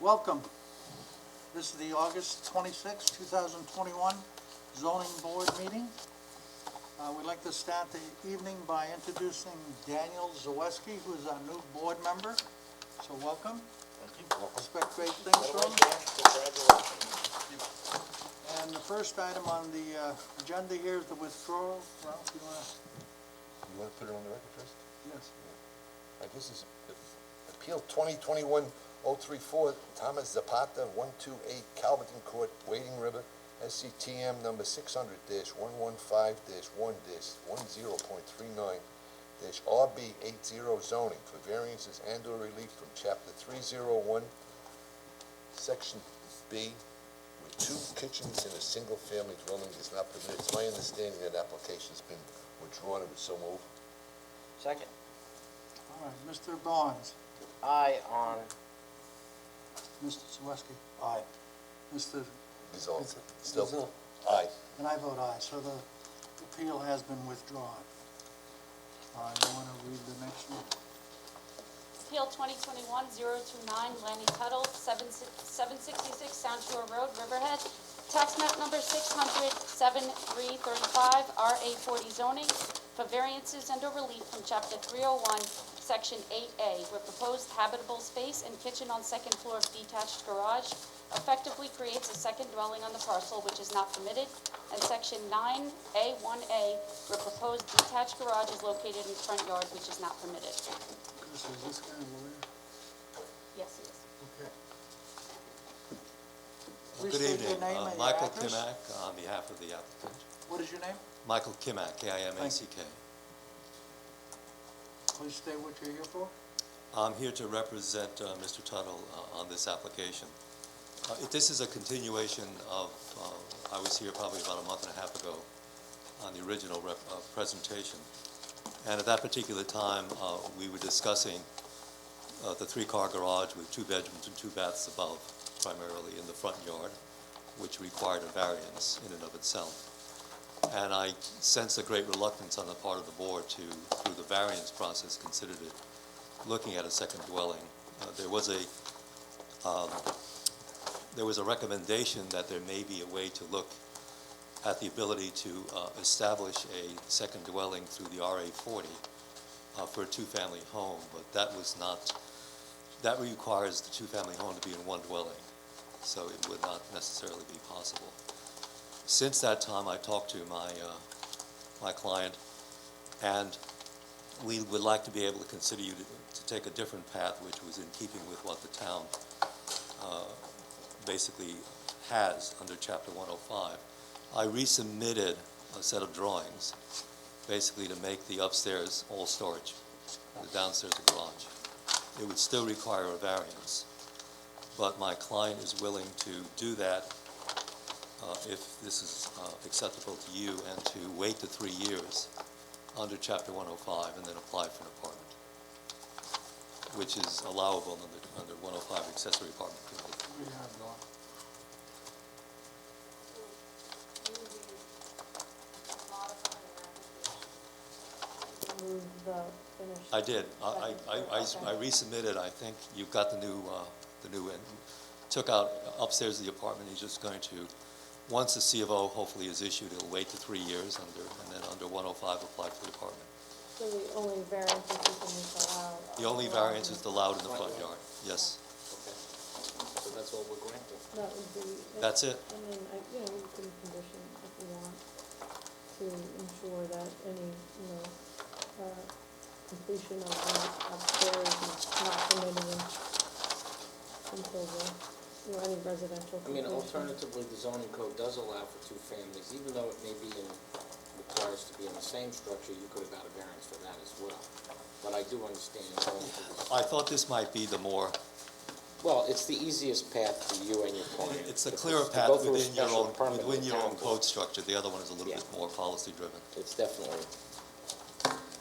welcome. This is the August 26, 2021 Zoning Board meeting. We'd like to start the evening by introducing Daniel Zaweski, who is our new board member. So welcome. Thank you. Expect great things from him. Congratulations. And the first item on the agenda here is the withdrawal. Ralph, you want to? You want to put it on the record first? Yes. This is Appeal 2021-034, Thomas Zapata, 128 Calverton Court, Wading River, SCTM number 600-115-10.39-RB80 zoning for variances and/or relief from Chapter 301, Section B, with 2 kitchens in a single-family dwelling is not permitted. It's my understanding that application's been withdrawn. It was so moved. Second. All right, Mr. Barnes. Aye on. Mr. Zaweski. Aye. Mr. Dissolved. Still. Still? Aye. And I vote aye, so the appeal has been withdrawn. All right, you want to read the next one? Appeal 2021-029, Lanny Tuttle, 766 Sound Shore Road, Riverhead. Tax map number 600-7335, RA40 zoning, for variances and/or relief from Chapter 301, Section 8A, where proposed habitable space and kitchen on second floor of detached garage effectively creates a second dwelling on the parcel, which is not permitted, and Section 9A1A, where proposed detached garage is located in front yard, which is not permitted. Chris, is this guy a lawyer? Yes, it is. Okay. Good Please state evening. your name and your Michael address. Kimack on behalf of the applicant. What is your name? Michael Kimack, K-I-M-A-C-K. Please state what you're here for. I'm here to represent Mr. Tuttle on this application. This is a continuation of, I was here probably about a month and a half ago on the original presentation. And at that particular time, we were discussing the 3-car garage with 2 bedrooms and 2 baths above, primarily in the front yard, which required a variance in and of itself. And I sensed a great reluctance on the part of the board to, through the variance process, consider it looking at a second dwelling. There was a recommendation that there may be a way to look at the ability to establish a second dwelling through the RA40 for a 2-family home, but that requires the 2-family home to be in one dwelling, so it would not necessarily be possible. Since that time, I talked to my client, and we would like to be able to consider you to take a different path, which was in keeping with what the town basically has under Chapter 105. I resubmitted a set of drawings, basically to make the upstairs all storage, the downstairs a garage. It would still require a variance, but my client is willing to do that if this is acceptable to you, and to wait the 3 years under Chapter 105 and then apply for an apartment, which is allowable under 105 accessory apartment. We have one. I did. I resubmitted. I think you've got the new end. Took out upstairs of the apartment. He's just going to, once the C of O hopefully is issued, it'll wait the 3 years and then under 105 apply for the apartment. So the only variance is allowed? The only variance is allowed in the front yard. Yes. Okay. So that's all we're granting. That would be. That's it. I mean, we can condition if we want to ensure that any, completion of the upstairs is not permitted until any residential. I mean, completion. alternatively, the zoning code does allow for 2 families, even though it may be requires to be in the same structure. You could have got a variance for that as well. But I do understand. I thought this might be the more. Well, it's the easiest path for you and your client. It's the Because clearer to path go through a within your special own permit with the town code structure. The other one is a little Yeah. bit more policy driven. It's definitely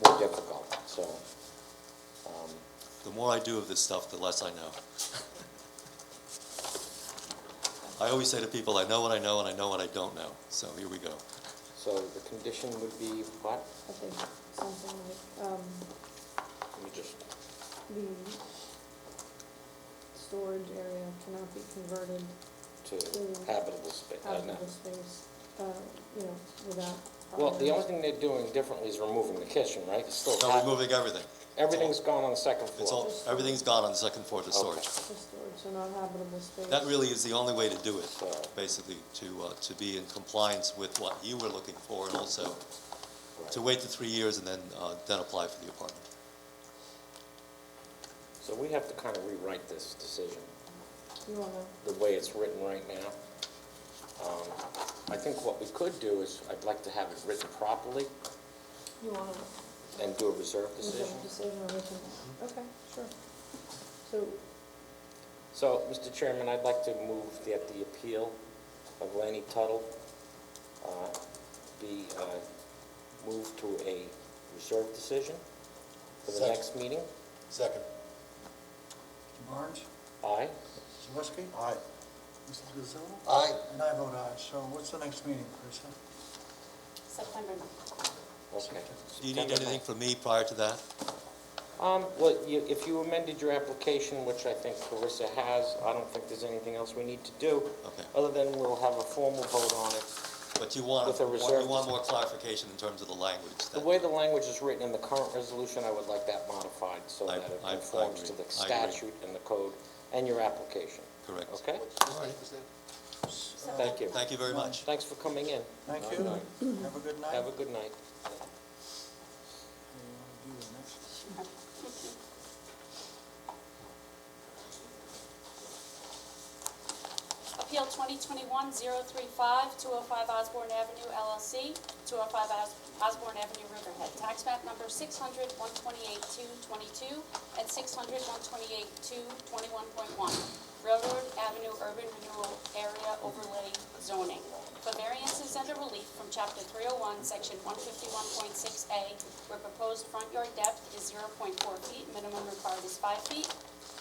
more difficult. So, The more I do of this stuff, the less I know. I always say to people, I know what I know and I know what I don't know. So here we go. so the condition would be what? I think something like, Let me just. the storage area cannot be converted To habitable space. habitable space, you know, without. Well, the prior- only thing they're doing differently is removing the kitchen, right? It's still So we're moving everything. Everything's gone on the second It's floor. all, everything's gone on the second floor to storage. Just storage, so not habitable space. That really is the only way to do it, So- basically, to be in compliance with what you were looking for, and also to Right. wait the 3 years and then apply for the apartment. So we have to kind of rewrite this decision, You wanna, the way it's written right now. I think what we could do is, I'd like to have it written properly you wanna and do a reserve make decision. a decision, or we can, okay, sure. So, So, Mr. Chairman, I'd like to move that the appeal of Lanny Tuttle be moved to a reserve decision for the Second. next meeting. Second. Mr. Barnes? Aye? Zawiski? Aye. Mr. Gazillo? Aye. And I vote aye. So what's the next meeting, Carissa? September 9th. Okay. Do you need September anything from me prior to that? Well, if you amended your application, which I think Clarissa has, I don't think there's anything else we need to do. Okay. Other than we'll have a formal vote on it. But you want, With a you reserve- want more clarification in terms of the language. The way the language is written in the current resolution, I would like that modified so I- that it I conforms to agree. the I agree. statute and the code and your application. Correct. Okay? All right. Thank you. Thank you very much. Thanks for coming in. Thank you. Have a good night. Have a good night. Okay, you wanna do the next? Appeal 2021-035, 205 Osborne Avenue LLC, 205 Osborne Avenue, Riverhead. Tax map number 600-128-222 and 600-128-221.1. Railroad Avenue Urban Renewal Area Overlay Zoning. For variances and a relief from Chapter 301, Section 151.6A, where proposed front yard depth is 0.4 feet, minimum required is 5 feet.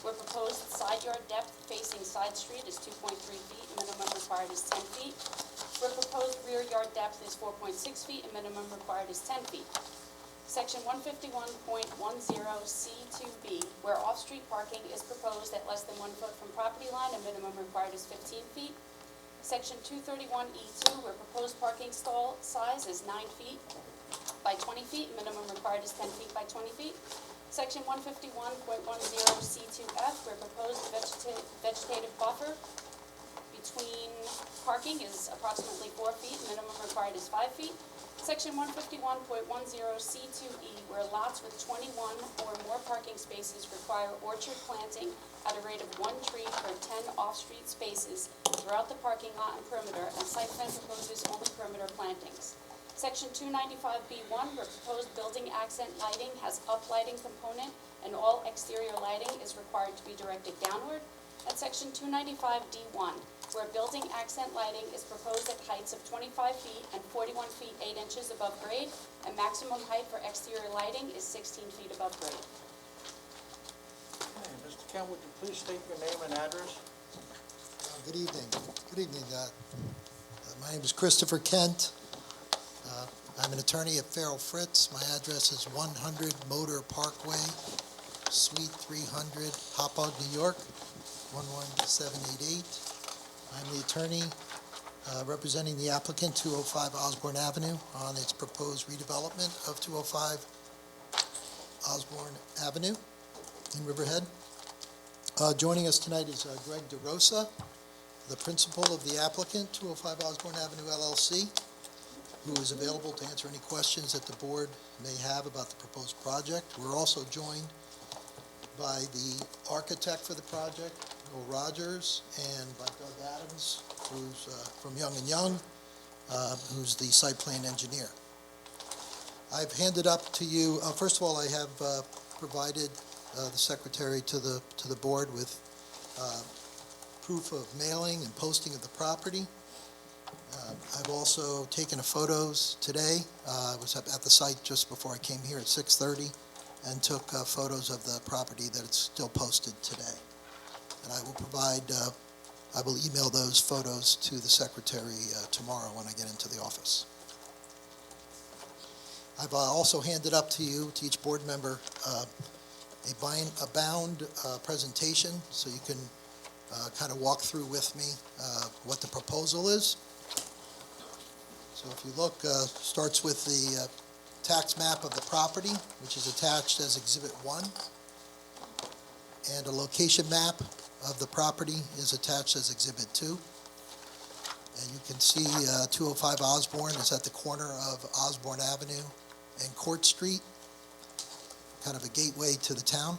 Where proposed side yard depth facing side street is 2.3 feet, minimum required is 10 feet. Where proposed rear yard depth is 4.6 feet, and minimum required is 10 feet. Section 151.10C2B, where off-street parking is proposed at less than 1 foot from property line, and minimum required is 15 feet. Section 231E2, where proposed parking stall size is 9 feet by 20 feet, minimum required is 10 feet by 20 feet. Section 151.10C2F, where proposed vegetative buffer between parking is approximately 4 feet, minimum required is 5 feet. Section 151.10C2E, where lots with 21 or more parking spaces require orchard planting at a rate of 1 tree per 10 off-street spaces throughout the parking lot and perimeter, and site plan proposes only perimeter plantings. Section 295B1, where proposed building accent lighting has uplighting component and all exterior lighting is required to be directed downward. And Section 295D1, where building accent lighting is proposed at heights of 25 feet and 41 feet 8 inches above grade, and maximum height for exterior lighting is 16 feet above grade. Okay, Mr. Kent, would you please state your name and address? Good evening. Good evening. My name is Christopher Kent. I'm an attorney at Farrell Fritz. My address is 100 Motor Parkway, Suite 300, Hauppauge, New York, 11788. I'm the attorney representing the applicant, 205 Osborne Avenue, on its proposed redevelopment of 205 Osborne Avenue in Riverhead. Joining us tonight is Greg DeRosa, the principal of the applicant, 205 Osborne Avenue LLC, who is available to answer any questions that the board may have about the proposed project. We're also joined by the architect for the project, Noel Rogers, and by Doug Adams, who's from Young & Young, who's the site plan engineer. I've handed up to you, first of all, I have provided the secretary to the board with proof of mailing and posting of the property. I've also taken photos today. I was at the site just before I came here at 6:30 and took photos of the property that it's still posted today. And I will provide, I will email those photos to the secretary tomorrow when I get into the office. I've also handed up to you, to each board member, a bound presentation so you can kind of walk through with me what the proposal is. So if you look, starts with the tax map of the property, which is attached as Exhibit 1, and a location map of the property is attached as Exhibit 2. And you can see 205 Osborne is at the corner of Osborne Avenue and Court Street, kind of a gateway to the town.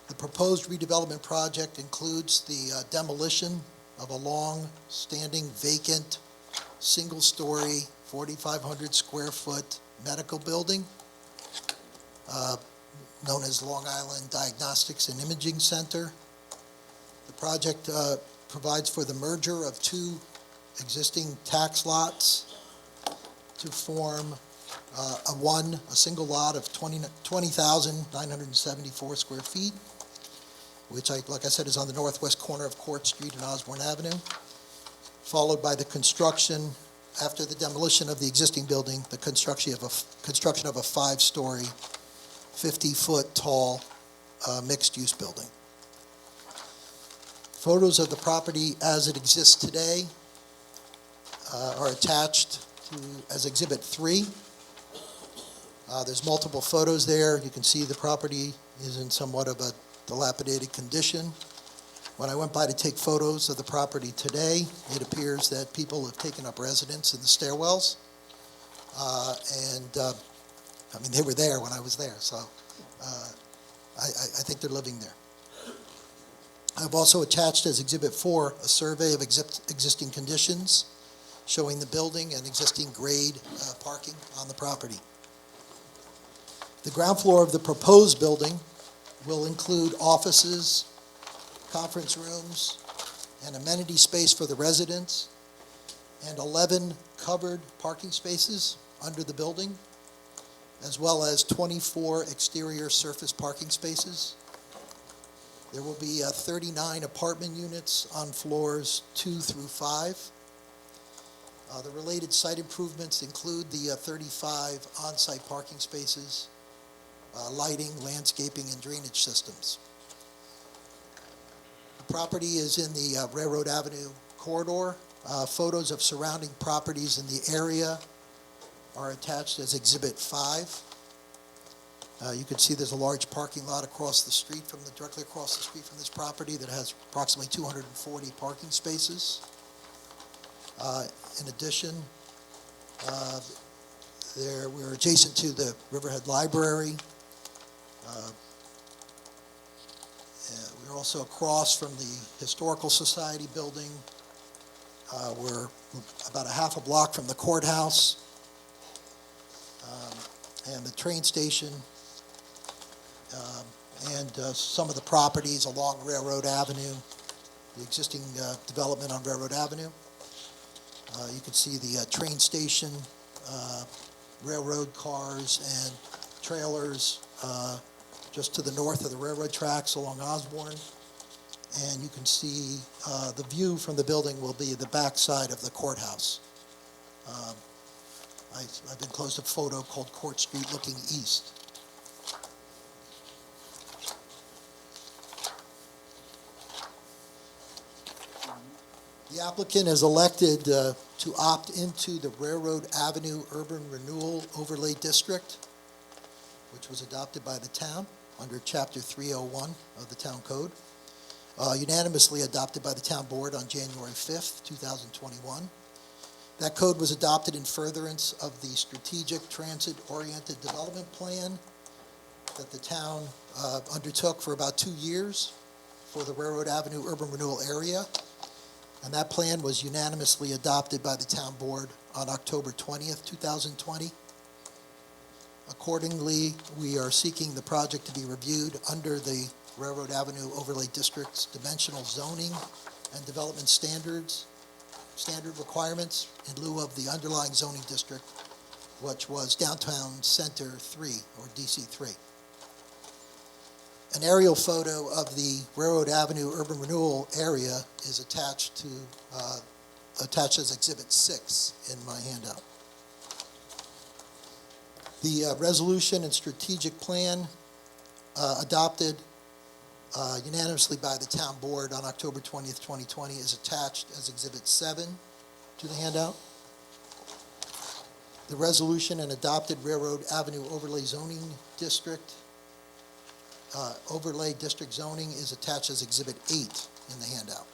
The proposed redevelopment project includes the demolition of a long-standing vacant, single-story, 4,500 square foot medical building known as Long Island Diagnostics and Imaging Center. The project provides for the merger of two existing tax lots to form a single lot of 20,974 square feet, which, like I said, is on the northwest corner of Court Street and Osborne Avenue, followed by the construction, after the demolition of the existing building, the construction of a 5-story, 50-foot tall mixed-use building. Photos of the property as it exists today are attached as Exhibit 3. There's multiple photos there. You can see the property is in somewhat of a dilapidated condition. When I went by to take photos of the property today, it appears that people have taken up residence in the stairwells. I mean, they were there when I was there, so I think they're living there. I've also attached as Exhibit 4 a survey of existing conditions showing the building and existing grade parking on the property. The ground floor of the proposed building will include offices, conference rooms, and amenity space for the residents, and 11 covered parking spaces under the building, as well as 24 exterior surface parking spaces. There will be 39 apartment units on floors 2 through 5. The related site improvements include the 35 on-site parking spaces, lighting, landscaping, and drainage systems. The property is in the Railroad Avenue corridor. Photos of surrounding properties in the area are attached as Exhibit 5. You can see there's a large parking lot across the street directly across the street from this property that has approximately 240 parking spaces. In addition, we're adjacent to the Riverhead Library. We're also across from the Historical Society building. We're about a half a block from the courthouse and the train station, and some of the properties along Railroad Avenue, the existing development on Railroad Avenue. You can see the train station, railroad cars and trailers just to the north of the railroad tracks along Osborne. And you can see the view from the building will be the back side of the courthouse. I've enclosed a photo called Court Street looking east. The applicant is elected to opt into the Railroad Avenue Urban Renewal Overlay District, which was adopted by the town under Chapter 301 of the Town Code, unanimously adopted by the Town Board on January 5th, 2021. That code was adopted in furtherance of the Strategic Transit-Oriented Development Plan that the town undertook for about 2 years for the Railroad Avenue Urban Renewal Area. And that plan was unanimously adopted by the Town Board on October 20th, 2020. Accordingly, we are seeking the project to be reviewed under the Railroad Avenue Overlay District's dimensional zoning and development standard requirements in lieu of the underlying zoning district, which was Downtown Center 3, or DC3. An aerial photo of the Railroad Avenue Urban Renewal area is attached as Exhibit 6 in my handout. The resolution and strategic plan adopted unanimously by the town board on October 20th, 2020, is attached as Exhibit 7 to the handout. The resolution and adopted Railroad Avenue Overlay Zoning District, Overlay District Zoning is attached as Exhibit 8 in the handout.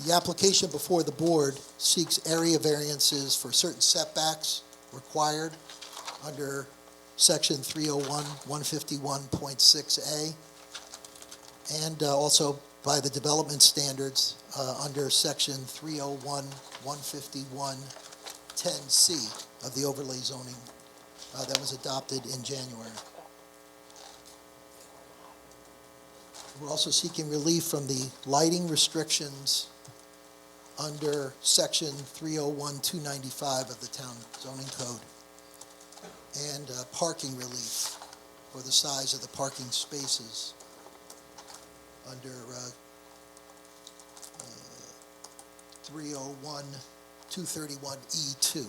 The application before the board seeks area variances for certain setbacks required under Section 301, 151.6A, and also by the development standards under Section 301, 151.10C of the overlay zoning that was adopted in January. We're also seeking relief from the lighting restrictions under Section 301-295 of the Town Zoning Code, and parking relief for the size of the parking spaces under 301-231E2.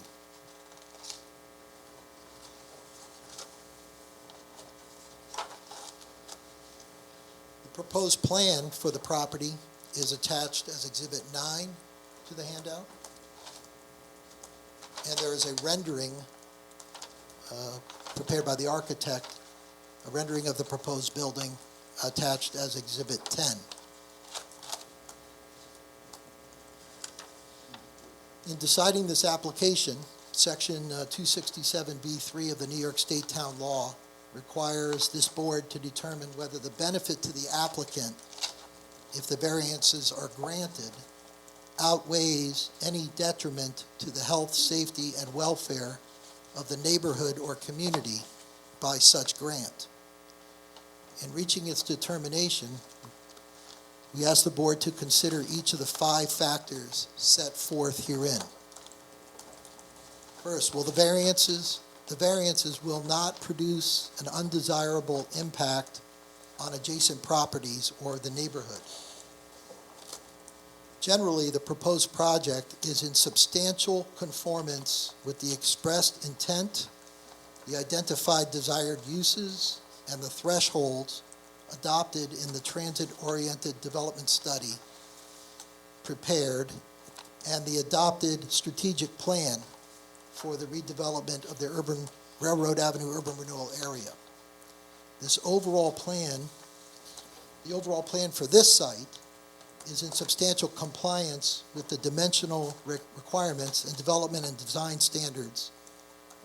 The proposed plan for the property is attached as Exhibit 9 to the handout. And there is a rendering prepared by the architect, a rendering of the proposed building attached as Exhibit 10. In deciding this application, Section 267B3 of the New York State Town Law requires this board to determine whether the benefit to the applicant, if the variances are granted, outweighs any detriment to the health, safety, and welfare of the neighborhood or community by such grant. In reaching its determination, we ask the board to consider each of the 5 factors set forth herein. First, the variances will not produce an undesirable impact on adjacent properties or the neighborhood. Generally, the proposed project is in substantial conformance with the expressed intent, the identified desired uses, and the thresholds adopted in the transit-oriented development study prepared and the adopted strategic plan for the redevelopment of the Railroad Avenue urban renewal area. The overall plan for this site is in substantial compliance with the dimensional requirements and development and design standards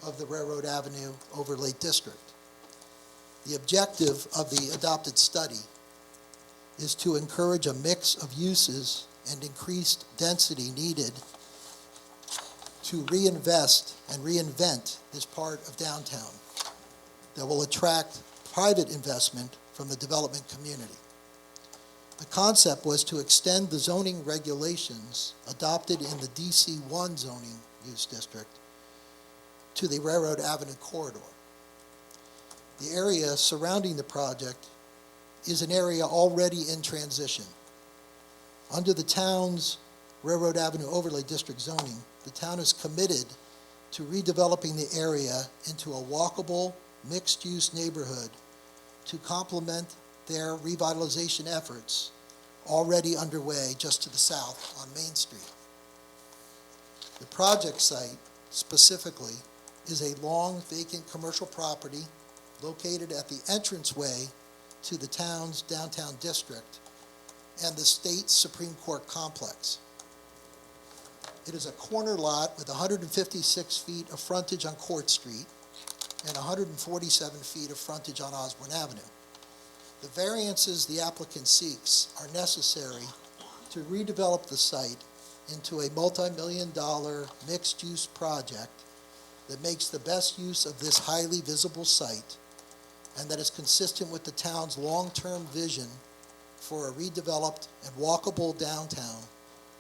of the Railroad Avenue Overlay District. The objective of the adopted study is to encourage a mix of uses and increased density needed to reinvest and reinvent this part of downtown that will attract private investment from the development community. The concept was to extend the zoning regulations adopted in the DC-1 zoning use district to the Railroad Avenue corridor. The area surrounding the project is an area already in transition. Under the town's Railroad Avenue Overlay District zoning, the town is committed to redeveloping the area into a walkable, mixed-use neighborhood to complement their revitalization efforts already underway just to the south on Main Street. The project site, specifically, is a long vacant commercial property located at the entranceway to the town's downtown district and the state Supreme Court complex. It is a corner lot with 156 feet of frontage on Court Street and 147 feet of frontage on Osborne Avenue. The variances the applicant seeks are necessary to redevelop the site into a multi-million-dollar mixed-use project that makes the best use of this highly visible site and that is consistent with the town's long-term vision for a redeveloped and walkable downtown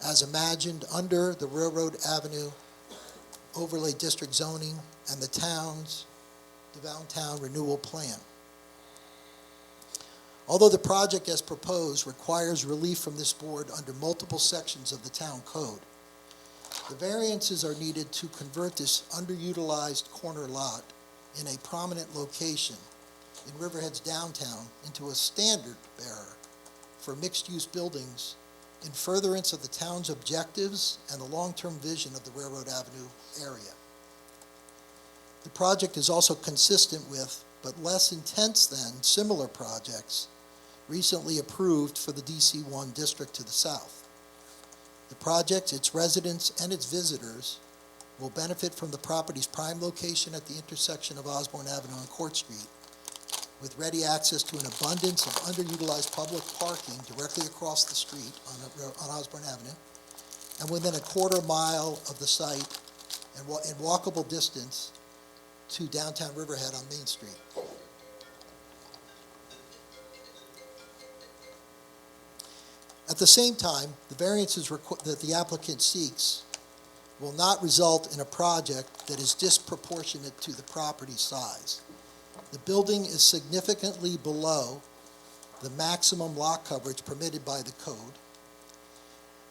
as imagined under the Railroad Avenue Overlay District zoning and the town's downtown renewal plan. Although the project as proposed requires relief from this board under multiple sections of the town code, the variances are needed to convert this underutilized corner lot in a prominent location in Riverhead's downtown into a standard bearer for mixed-use buildings in furtherance of the town's objectives and the long-term vision of the Railroad Avenue area. The project is also consistent with, but less intense than, similar projects recently approved for the DC-1 district to the south. The project, its residents, and its visitors will benefit from the property's prime location at the intersection of Osborne Avenue and Court Street, with ready access to an abundance of underutilized public parking directly across the street on Osborne Avenue, and within a quarter mile of the site and in walkable distance to downtown Riverhead on Main Street. At the same time, the variances that the applicant seeks will not result in a project that is disproportionate to the property size. The building is significantly below the maximum lot coverage permitted by the code,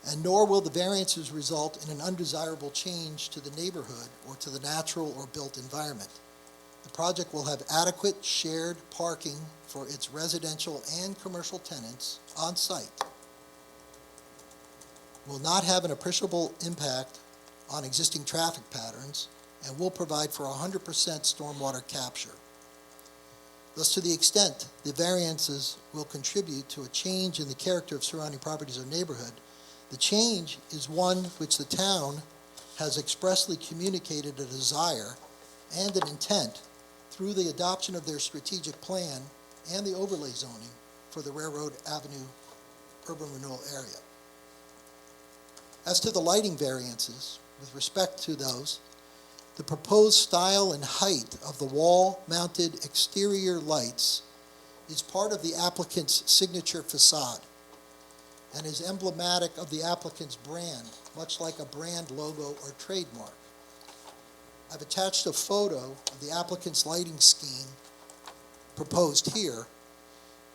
and nor will the variances result in an undesirable change to the neighborhood or to the natural or built environment. The project will have adequate shared parking for its residential and commercial tenants on site, will not have an appreciable impact on existing traffic patterns, and will provide for 100% stormwater capture. Thus, to the extent the variances will contribute to a change in the character of surrounding properties or neighborhood, the change is one which the town has expressly communicated a desire and an intent through the adoption of their strategic plan and the overlay zoning for the Railroad Avenue urban renewal area. As to the lighting variances, with respect to those, the proposed style and height of the wall-mounted exterior lights is part of the applicant's signature facade and is emblematic of the applicant's brand, much like a brand logo or trademark. I've attached a photo of the applicant's lighting scheme proposed here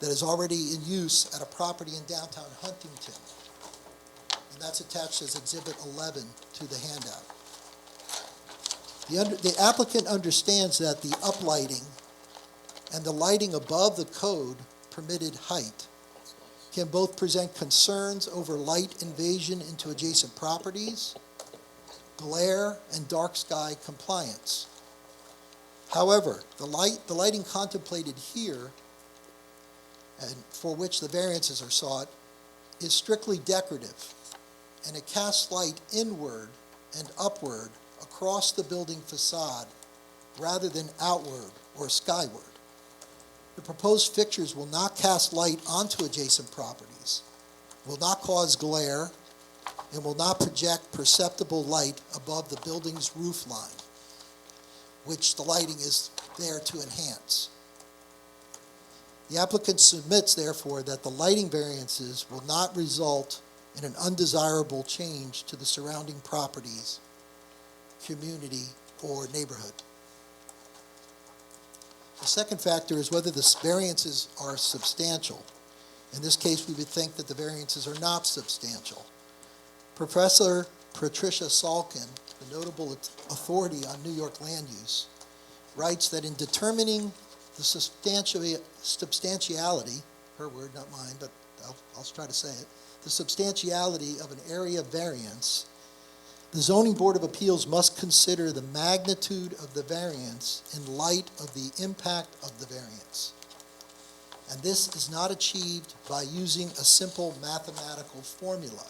that is already in use at a property in downtown Huntington. And that's attached as Exhibit 11 to the handout. The applicant understands that the uplighting and the lighting above the code permitted height can both present concerns over light invasion into adjacent properties, glare, and dark sky compliance. However, the lighting contemplated here, and for which the variances are sought, is strictly decorative, and it casts light inward and upward across the building facade rather than outward or skyward. The proposed fixtures will not cast light onto adjacent properties, will not cause glare, and will not project perceptible light above the building's roof line, which the lighting is there to enhance. The applicant submits, therefore, that the lighting variances will not result in an undesirable change to the surrounding properties, community, or neighborhood. The second factor is whether the variances are substantial. In this case, we would think that the variances are not substantial. Professor Patricia Salkin, the notable authority on New York land use, writes that in determining the substantiality, her word, not mine, but I'll try to say it, the substantiality of an area variance, the Zoning Board of Appeals must consider the magnitude of the variance in light of the impact of the variance. And this is not achieved by using a simple mathematical formula.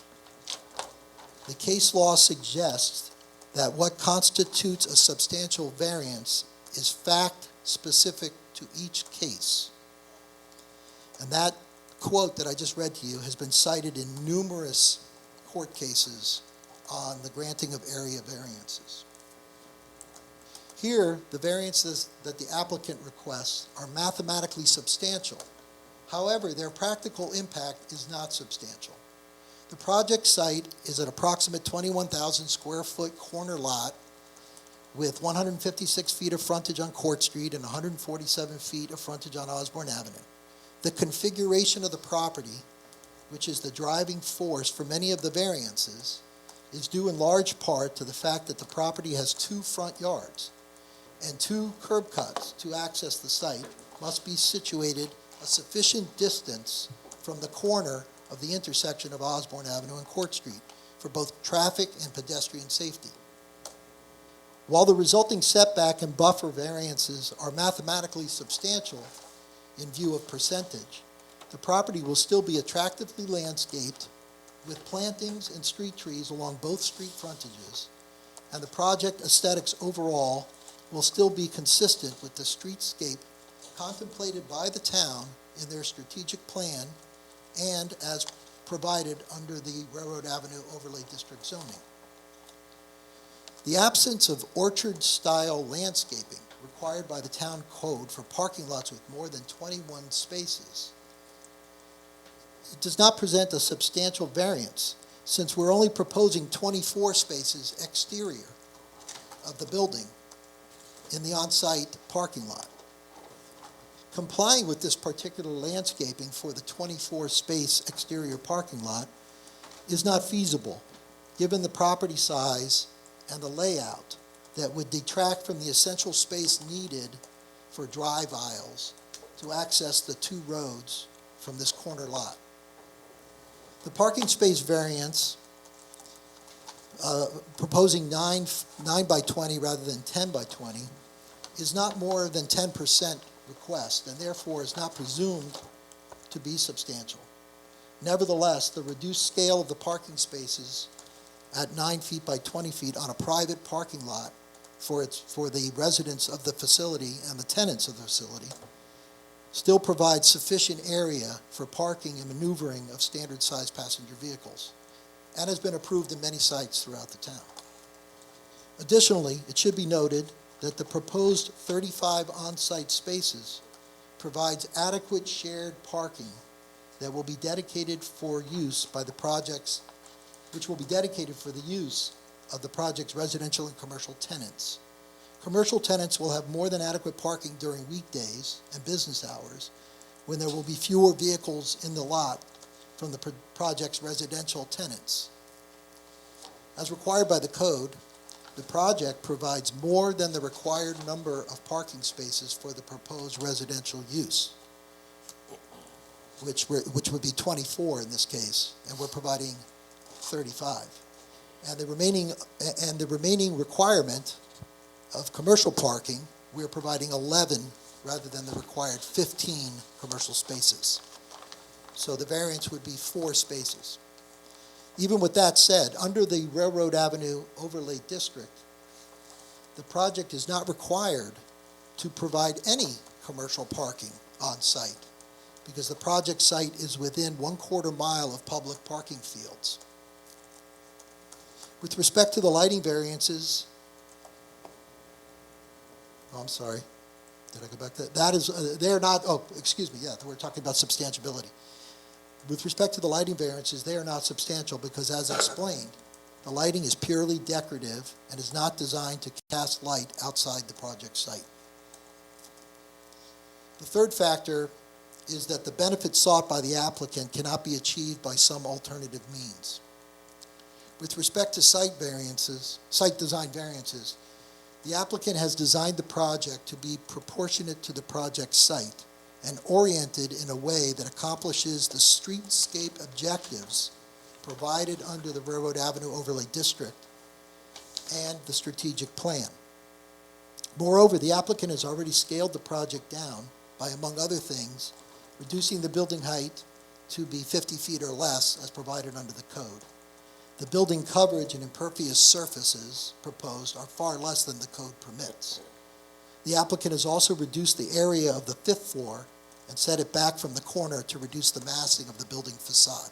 The case law suggests that what constitutes a substantial variance is fact-specific to each case. And that quote that I just read to you has been cited in numerous court cases on the granting of area variances. Here, the variances that the applicant requests are mathematically substantial. However, their practical impact is not substantial. The project site is an approximate 21,000 square foot corner lot with 156 feet of frontage on Court Street and 147 feet of frontage on Osborne Avenue. The configuration of the property, which is the driving force for many of the variances, is due in large part to the fact that the property has two front yards and two curb cuts to access the site, must be situated a sufficient distance from the corner of the intersection of Osborne Avenue and Court Street for both traffic and pedestrian safety. While the resulting setback and buffer variances are mathematically substantial in view of percentage, the property will still be attractively landscaped with plantings and street trees along both street frontages, and the project aesthetics overall will still be consistent with the streetscape contemplated by the town in their strategic plan and as provided under the Railroad Avenue Overlay District zoning. The absence of orchard-style landscaping required by the town code for parking lots with more than 21 spaces, it does not present a substantial variance, since we're only proposing 24 spaces exterior of the building in the on-site parking lot. Complying with this particular landscaping for the 24-space exterior parking lot is not feasible, given the property size and the layout that would detract from the essential space needed for drive aisles to access the two roads from this corner lot. The parking space variance, proposing 9 by 20 rather than 10 by 20, is not more than 10% request, and therefore is not presumed to be substantial. Nevertheless, the reduced scale of the parking spaces at 9 feet by 20 feet on a private parking lot for the residents of the facility and the tenants of the facility still provides sufficient area for parking and maneuvering of standard-sized passenger vehicles, and has been approved in many sites throughout the town. Additionally, it should be noted that the proposed 35 on-site spaces provides adequate shared parking that will be dedicated for use by the projects, which will be dedicated for the use of the project's residential and commercial tenants. Commercial tenants will have more than adequate parking during weekdays and business hours, when there will be fewer vehicles in the lot from the project's residential tenants. As required by the code, the project provides more than the required number of parking spaces for the proposed residential use, which would be 24 in this case, and we're providing 35. And the remaining requirement of commercial parking, we're providing 11 rather than the required 15 commercial spaces. So the variance would be 4 spaces. Even with that said, under the Railroad Avenue Overlay District, the project is not required to provide any commercial parking on site, because the project site is within 1/4 mile of public parking fields. With respect to the lighting variances, I'm sorry, did I go back to that? That is, they're not, we're talking about substantiability. With respect to the lighting variances, they are not substantial because, as explained, the lighting is purely decorative and is not designed to cast light outside the project site. The third factor is that the benefit sought by the applicant cannot be achieved by some alternative means. With respect to site design variances, the applicant has designed the project to be proportionate to the project site and oriented in a way that accomplishes the streetscape objectives provided under the Railroad Avenue Overlay District and the strategic plan. Moreover, the applicant has already scaled the project down by, among other things, reducing the building height to be 50 feet or less as provided under the code. The building coverage and impervious surfaces proposed are far less than the code permits. The applicant has also reduced the area of the 5th floor and set it back from the corner to reduce the massing of the building facade.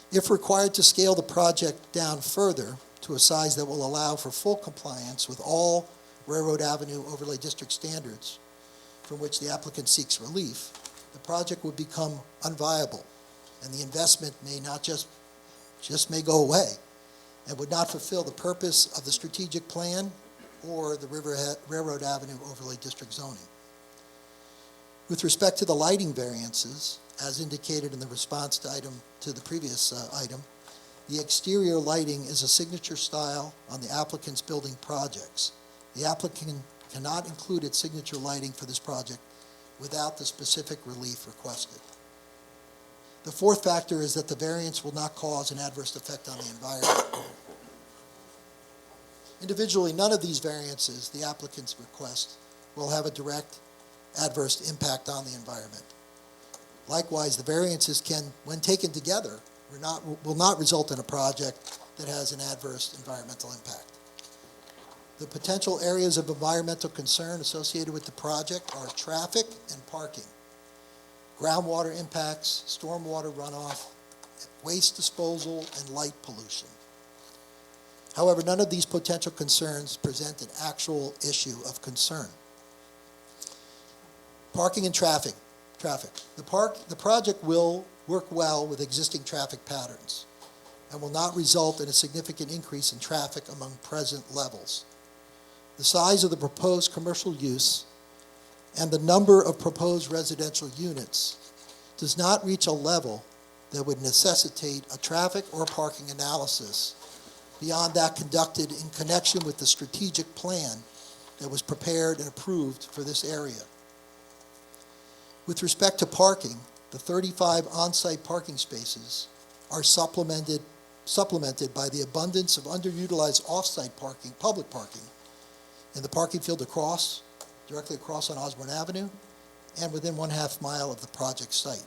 If required to scale the project down further to a size that will allow for full compliance with all Railroad Avenue Overlay District standards from which the applicant seeks relief, the project would become unviable, and the investment may not just may go away and would not fulfill the purpose of the strategic plan or the Railroad Avenue Overlay District zoning. With respect to the lighting variances, as indicated in the response to the previous item, the exterior lighting is a signature style on the applicant's building projects. The applicant cannot include its signature lighting for this project without the specific relief requested. The fourth factor is that the variance will not cause an adverse effect on the environment. Individually, none of these variances the applicant's request will have a direct adverse impact on the environment. Likewise, the variances can, when taken together, will not result in a project that has an adverse environmental impact. The potential areas of environmental concern associated with the project are traffic and parking, groundwater impacts, stormwater runoff, waste disposal, and light pollution. However, none of these potential concerns present an actual issue of concern. Parking and traffic. The project will work well with existing traffic patterns and will not result in a significant increase in traffic among present levels. The size of the proposed commercial use and the number of proposed residential units does not reach a level that would necessitate a traffic or parking analysis beyond that conducted in connection with the strategic plan that was prepared and approved for this area. With respect to parking, the 35 on-site parking spaces are supplemented by the abundance of underutilized off-site parking, public parking, in the parking field directly across on Osborne Avenue, and within 1/2 mile of the project site.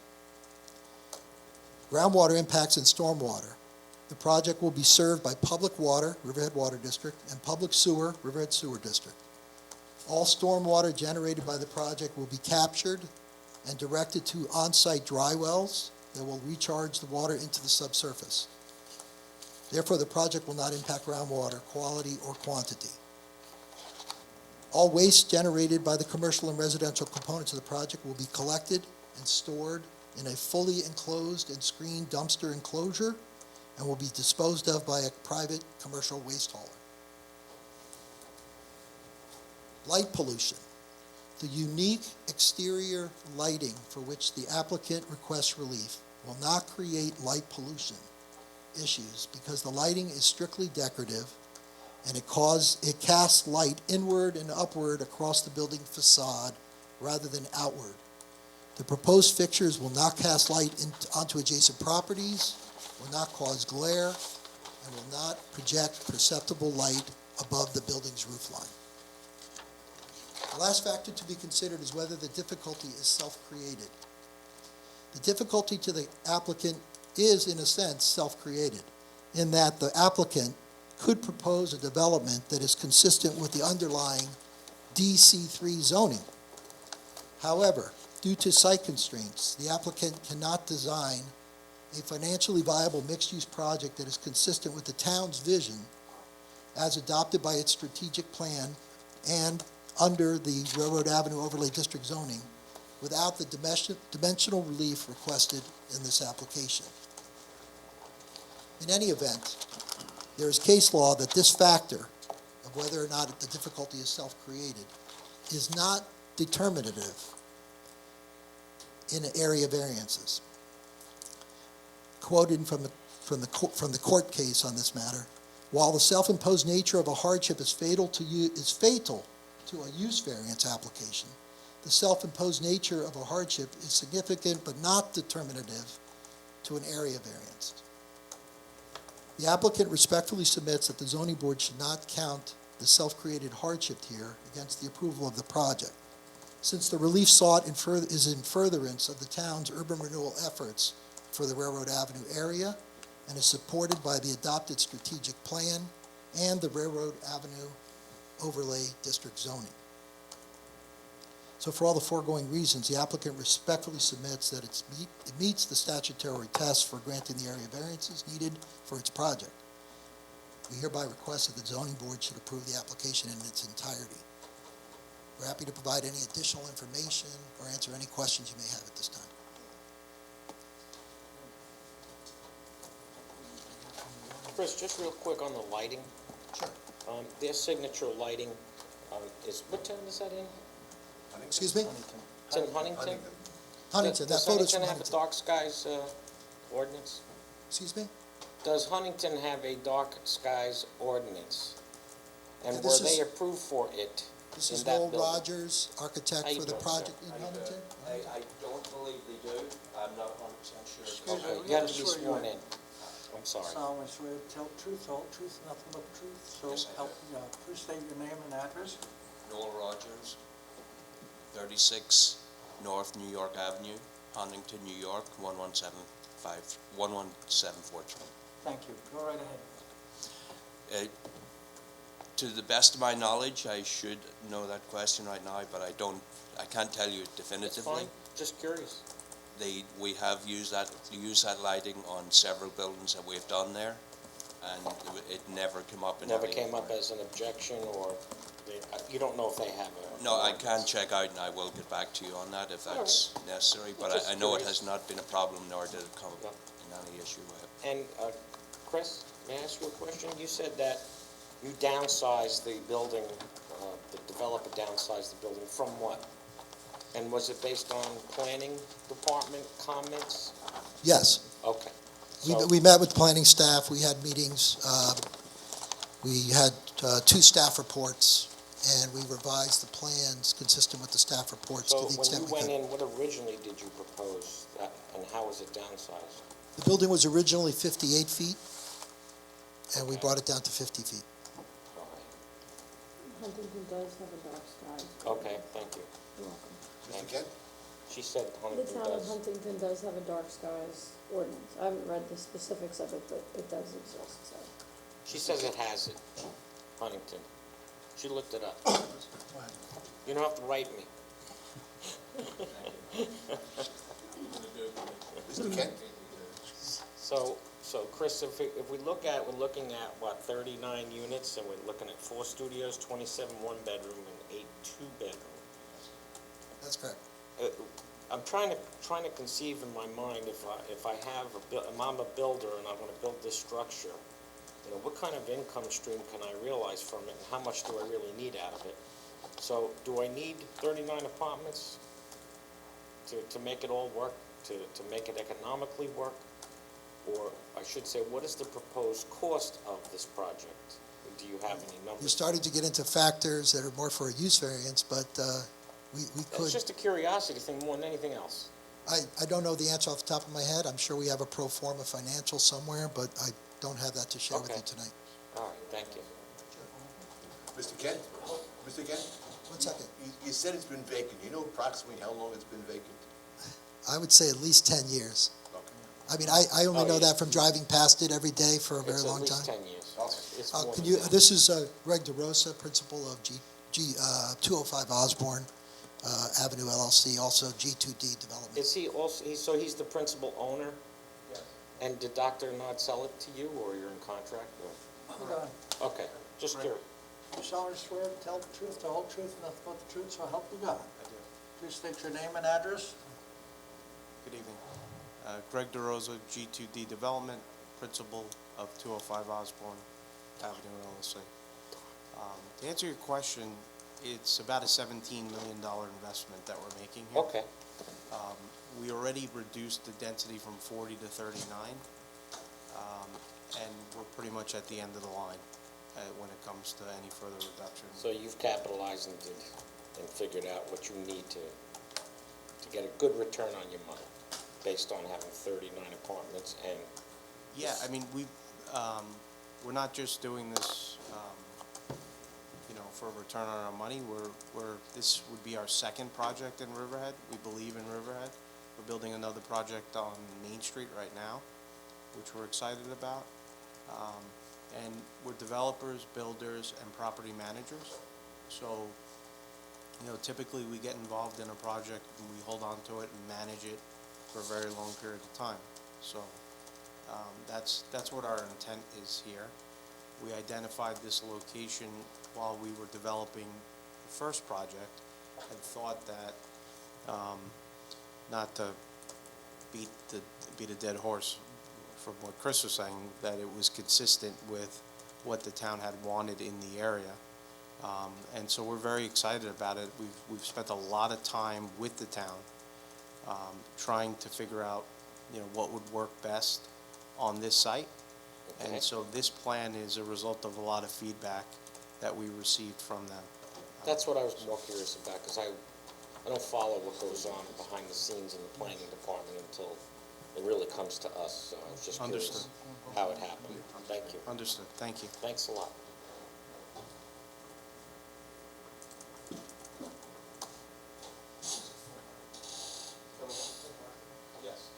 Groundwater impacts and stormwater. The project will be served by public water, Riverhead Water District, and public sewer, Riverhead Sewer District. All stormwater generated by the project will be captured and directed to on-site dry wells that will recharge the water into the subsurface. Therefore, the project will not impact groundwater quality or quantity. All waste generated by the commercial and residential components of the project will be collected and stored in a fully enclosed and screened dumpster enclosure and will be disposed of by a private commercial waste hauler. Light pollution. The unique exterior lighting for which the applicant requests relief will not create light pollution issues because the lighting is strictly decorative and it casts light inward and upward across the building facade rather than outward. The proposed fixtures will not cast light onto adjacent properties, will not cause glare, and will not project perceptible light above the building's roof line. The last factor to be considered is whether the difficulty is self-created. The difficulty to the applicant is, in a sense, self-created, in that the applicant could propose a development that is consistent with the underlying DC3 zoning. However, due to site constraints, the applicant cannot design a financially viable mixed-use project that is consistent with the town's vision as adopted by its strategic plan and under the Railroad Avenue Overlay District zoning without the dimensional relief requested in this application. In any event, there is case law that this factor of whether or not the difficulty is self-created is not determinative in area variances. Quoted from the court case on this matter, while the self-imposed nature of a hardship is fatal to a use variance application, the self-imposed nature of a hardship is significant but not determinative to an area variance. The applicant respectfully submits that the zoning board should not count the self-created hardship here against the approval of the project, since the relief sought is in furtherance of the town's urban renewal efforts for the Railroad Avenue area and is supported by the adopted strategic plan and the Railroad Avenue Overlay District zoning. So for all the foregoing reasons, the applicant respectfully submits that it meets the statutory tests for granting the area variances needed for its project. We hereby request that the zoning board should approve the application in its entirety. We're happy to provide any additional information or answer any questions you may have at this time. Chris, just real quick on the lighting. Sure. Their signature lighting what town is that in? Excuse me? It's in Huntington? Huntington, that Does photo's Huntington from have a Huntington. dark skies ordinance? Excuse me? Does Huntington have a dark skies ordinance? And Yeah, were this they is- approved for it? This in is that Noel building? Rogers, architect How you for the doing, sir? project in How you doing? Huntington. I don't believe they do. I'm not 100% sure. Excuse me, Okay, we you have gotta to be swear you sworn in. in. I'm sorry. Solemnly swear to tell the truth, the whole truth, nothing but the truth, so Yes, I help me God. Please state your name and address. Noel Rogers, 36 North New York Avenue, Huntington, New York, 11743. Thank you. Go right ahead. To the best of my knowledge, I should know that question right now, but I can't tell you It's definitively. fine, just curious. We have used that lighting on several buildings that we've done there, and it never came up in Never any- came up as an objection, or you don't know if they have a... No, I can check out, and I will get back to you on that if that's necessary, but Just I know it curious. has not been a problem, nor did it come No. in any issue with it. And, Chris, may I ask you a question? You said that you downsized the building, the developer downsized the building from what? And was it based on planning department comments? Yes, Okay. we, So- we met with planning staff, we had meetings, we had 2 staff reports, and we revised the plans consistent with the staff reports to So the when extent you we went could. in, what originally did you propose, and how was it downsized? The building was originally 58 feet, and we Okay. brought it down to 50 feet. All right. Huntington does have a dark sky. Okay, thank you. You're welcome. Mr. Kent? She said The Huntington town of does. Huntington does have a dark skies ordinance. I haven't read the specifics of it, but it does exist, so. She says it has it, Huntington. She looked it up. Go ahead. You don't have to write me. Mr. Kent? So Chris, if we look at, we're looking at, what, 39 units, and we're looking at 4 studios, 27 one-bedroom, and 8 two-bedroom. That's correct. I'm trying to conceive in my mind, if I have if I'm a builder and I want to build this structure, you know, what kind of income stream can I realize from it, and how much do I really need out of it? So, do I need 39 apartments to make it all work, to make it economically work? Or, I should say, what is the proposed cost of this project? Do you have any You're numbers? starting to get into factors that are more for a use variance, but we It's could, just a curiosity thing more than anything else. I don't know the answer off the top of my head. I'm sure we have a pro forma financial somewhere, but I don't have that to share with Okay. you tonight. All right, thank you. Mr. Kent? Mr. Kent? 1 second. You said it's been vacant. You know approximately how long it's been vacant? I would say at least 10 years. Okay. I mean, I only Oh, know yeah. that from driving past it every day for a very long It's time. at least 10 years. Okay. It's more Can than you, that. this is Greg DeRosa, principal of 205 Osborne Avenue LLC, also G2D Development. Is he also, so he's the principal owner? Yes. And did Dr. Nod sell it to you, or you're in contract? Hold on. or- Okay, just Right. curious. You solemnly swear to tell the truth, the whole truth, and nothing but the truth, so help you God. I do. Please state your name and address. Good evening. Greg DeRosa, G2D Development, Principal of 205 Osborne Avenue LLC. To answer your question, it's about a $17 million investment that we're making here. Okay, We already reduced the density from 40 to 39, and we're pretty much at the end of the line when it comes to any further reduction. so you've capitalized and figured out what you need to get a good return on your money, based on having 39 apartments and... Yeah, I mean, we're not just doing this, for a return on our money. This would be our second project in Riverhead. We believe in Riverhead. We're building another project on Main Street right now, which we're excited about. And we're developers, builders, and property managers. So, typically we get involved in a project and we hold on to it and manage it for a very long period of time. So, that's what our intent is here. We identified this location while we were developing the first project and thought that, not to beat a dead horse from what Chris was saying, that it was consistent with what the town had wanted in the area. And so we're very excited about it. We've spent a lot of time with the town, trying to figure out, what would work best on this site. Okay. And so this plan is a result of a lot of feedback that we received from them. That's what I was more curious about, because I don't follow what goes on behind the scenes in the planning department until it really comes to us, so I was just curious Understood. how it happened. Thank you. Understood, thank you. Thanks a lot. Yes.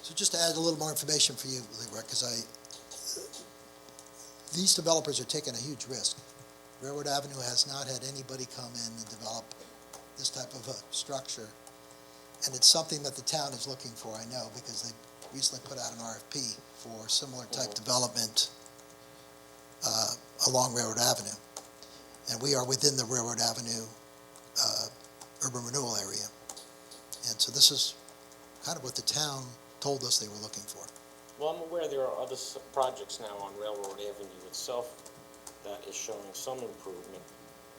So just to add a little more information for you, Leroy, because these developers are taking a huge risk. Railroad Avenue has not had anybody come in and develop this type of a structure. And it's something that the town is looking for, I know, because they recently put out an RFP for similar type development along Railroad Avenue. And we are within the Railroad Avenue urban renewal area. And so this is kind of what the town told us they were looking for. Well, I'm aware there are other projects now on Railroad Avenue itself that is showing some improvement.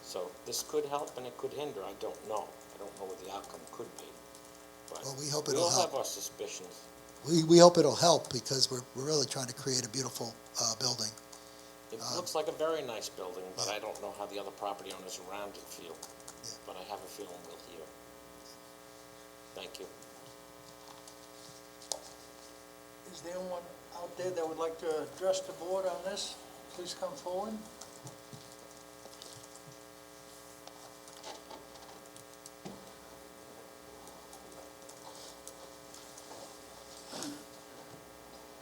So this could help and it could hinder, I don't know. I don't know what the outcome could be. But Well, we hope we it'll all help. have our suspicions. We hope it'll help because we're really trying to create a beautiful building. It looks like a very nice building, but I don't know how the other property owners around it feel. Yeah. But I have a feeling we'll hear. Thank you. Is there anyone out there that would like to address the board on this? Please come forward.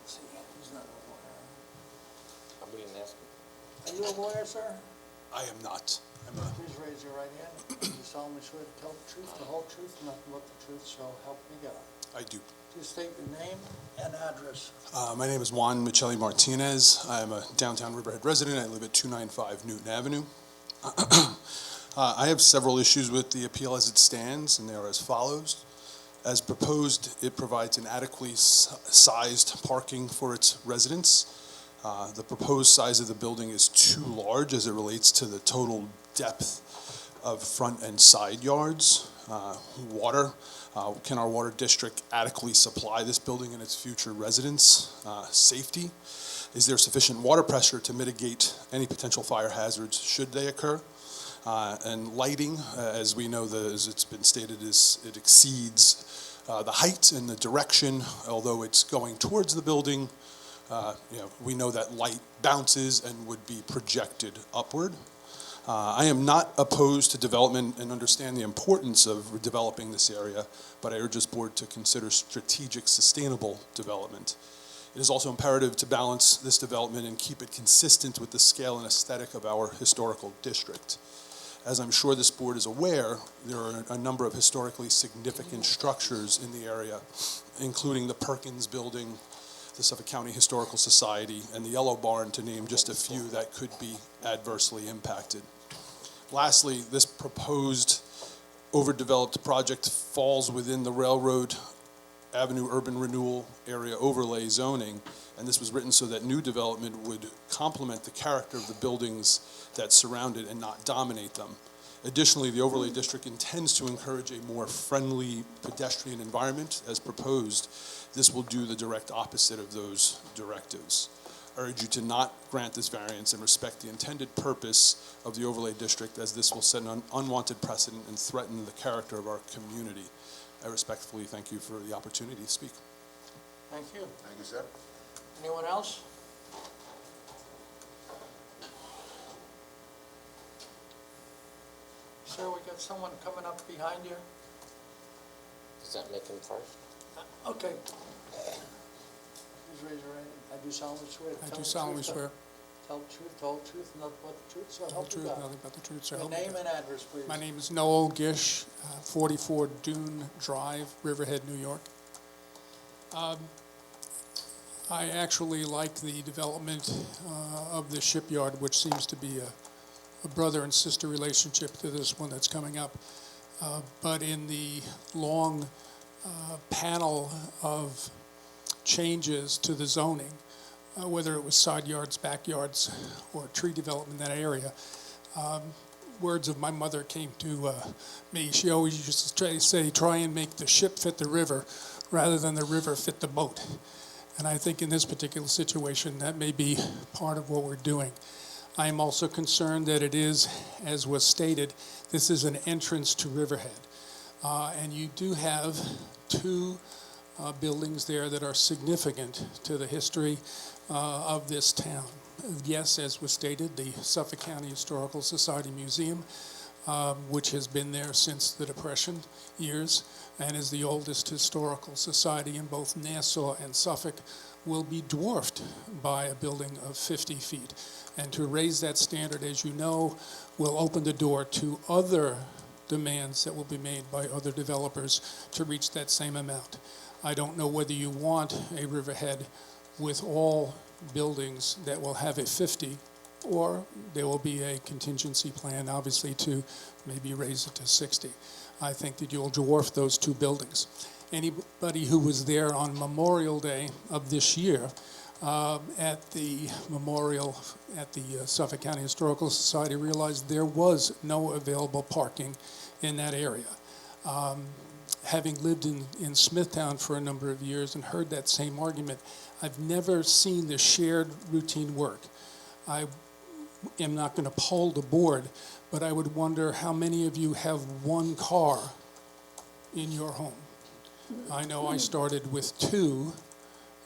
Let's see, he's not a lawyer. We didn't ask him. Are you a lawyer, sir? I am not. Please raise your right hand. Do you solemnly swear to tell the truth, the whole truth, and nothing but the truth, so help me God? I do. Please state your name and address. My name is Juan Michelli Martinez. I am a downtown Riverhead resident. I live at 295 Newton Avenue. I have several issues with the appeal as it stands, and they are as follows. As proposed, it provides an adequately sized parking for its residents. The proposed size of the building is too large as it relates to the total depth of front and side yards. Water, can our water district adequately supply this building and its future residents? Safety, is there sufficient water pressure to mitigate any potential fire hazards should they occur? And lighting, as we know, as it's been stated, it exceeds the height and the direction, although it's going towards the building. We know that light bounces and would be projected upward. I am not opposed to development and understand the importance of developing this area, but I urge this board to consider strategic, sustainable development. It is also imperative to balance this development and keep it consistent with the scale and aesthetic of our historical district. As I'm sure this board is aware, there are a number of historically significant structures in the area, including the Perkins Building, the Suffolk County Historical Society, and the Yellow Barn, to name just a few that could be adversely impacted. Lastly, this proposed overdeveloped project falls within the Railroad Avenue Urban Renewal Area Overlay zoning, and this was written so that new development would complement the character of the buildings that surround it and not dominate them. Additionally, the overlay district intends to encourage a more friendly pedestrian environment as proposed. This will do the direct opposite of those directives. I urge you to not grant this variance and respect the intended purpose of the overlay district, as this will set an unwanted precedent and threaten the character of our community. I respectfully thank you for the opportunity to speak. Thank you. Thank you, sir. Anyone else? Sir, we got someone coming up behind you. Does that make him first? Okay. Please raise your hand. I do solemnly swear. to I tell do the solemnly truth, swear, Tell the truth, the whole truth, and nothing but the truth, so the whole help you truth, God. nothing but the truth, so Your help me name God. and address, please. My name is Noel Gish, 44 Dune Drive, Riverhead, New York. I actually like the development of the shipyard, which seems to be a brother and sister relationship to this one that's coming up. But in the long panel of changes to the zoning, whether it was side yards, backyards, or tree development in that area, words of my mother came to me. She always used to say, try and make the ship fit the river rather than the river fit the boat. And I think in this particular situation, that may be part of what we're doing. I am also concerned that it is, as was stated, this is an entrance to Riverhead. And you do have two buildings there that are significant to the history of this town. Yes, as was stated, the Suffolk County Historical Society Museum, which has been there since the Depression years and is the oldest historical society in both Nassau and Suffolk, will be dwarfed by a building of 50 feet. And to raise that standard, as you know, will open the door to other demands that will be made by other developers to reach that same amount. I don't know whether you want a Riverhead with all buildings that will have a 50, or there will be a contingency plan, obviously, to maybe raise it to 60. I think that you'll dwarf those two buildings. Anybody who was there on Memorial Day of this year at the memorial at the Suffolk County Historical Society realized there was no available parking in that area. Having lived in Smithtown for a number of years and heard that same argument, I've never seen the shared routine work. I am not going to poll the board, but I would wonder how many of you have one car in your home. I know I started with 2,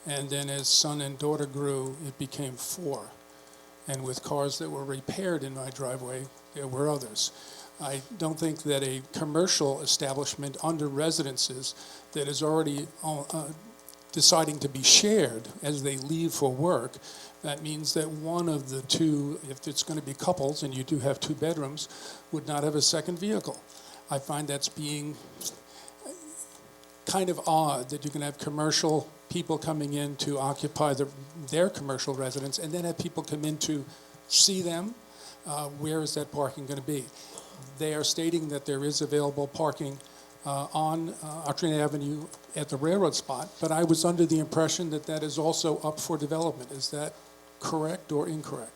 and then as son and daughter grew, it became 4. And with cars that were repaired in my driveway, there were others. I don't think that a commercial establishment under residences that is already deciding to be shared as they leave for work, that means that one of the two, if it's going to be couples and you do have 2 bedrooms, would not have a second vehicle. I find that's being kind of odd that you can have commercial people coming in to occupy their commercial residence and then have people come in to see them. Where is that parking going to be? They are stating that there is available parking on Artrina Avenue at the railroad spot, but I was under the impression that that is also up for development. Is that correct or incorrect?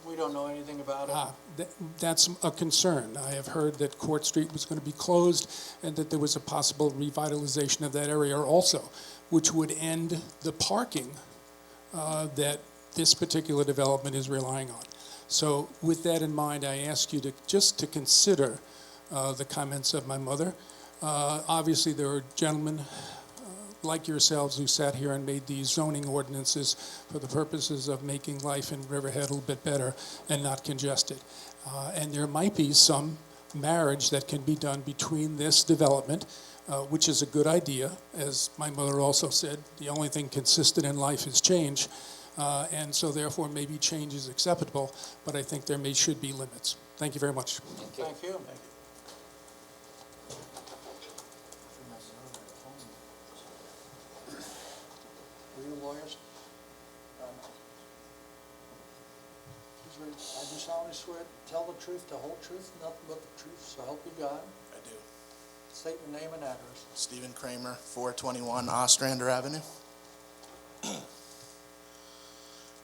We don't know anything about it. That's a concern. I have heard that Court Street was going to be closed and that there was a possible revitalization of that area also, which would end the parking that this particular development is relying on. So with that in mind, I ask you to consider the comments of my mother. Obviously, there are gentlemen like yourselves who sat here and made these zoning ordinances for the purposes of making life in Riverhead a little bit better and not congested. And there might be some marriage that can be done between this development, which is a good idea. As my mother also said, the only thing consistent in life is change. And so therefore maybe change is acceptable, but I think there should be limits. Thank you very much. Thank you. Were you lawyers? Please raise. I do solemnly swear to tell the truth, the whole truth, nothing but the truth, so help you God. I do. State your name and address. Stephen Kramer, 421 Ostrander Avenue.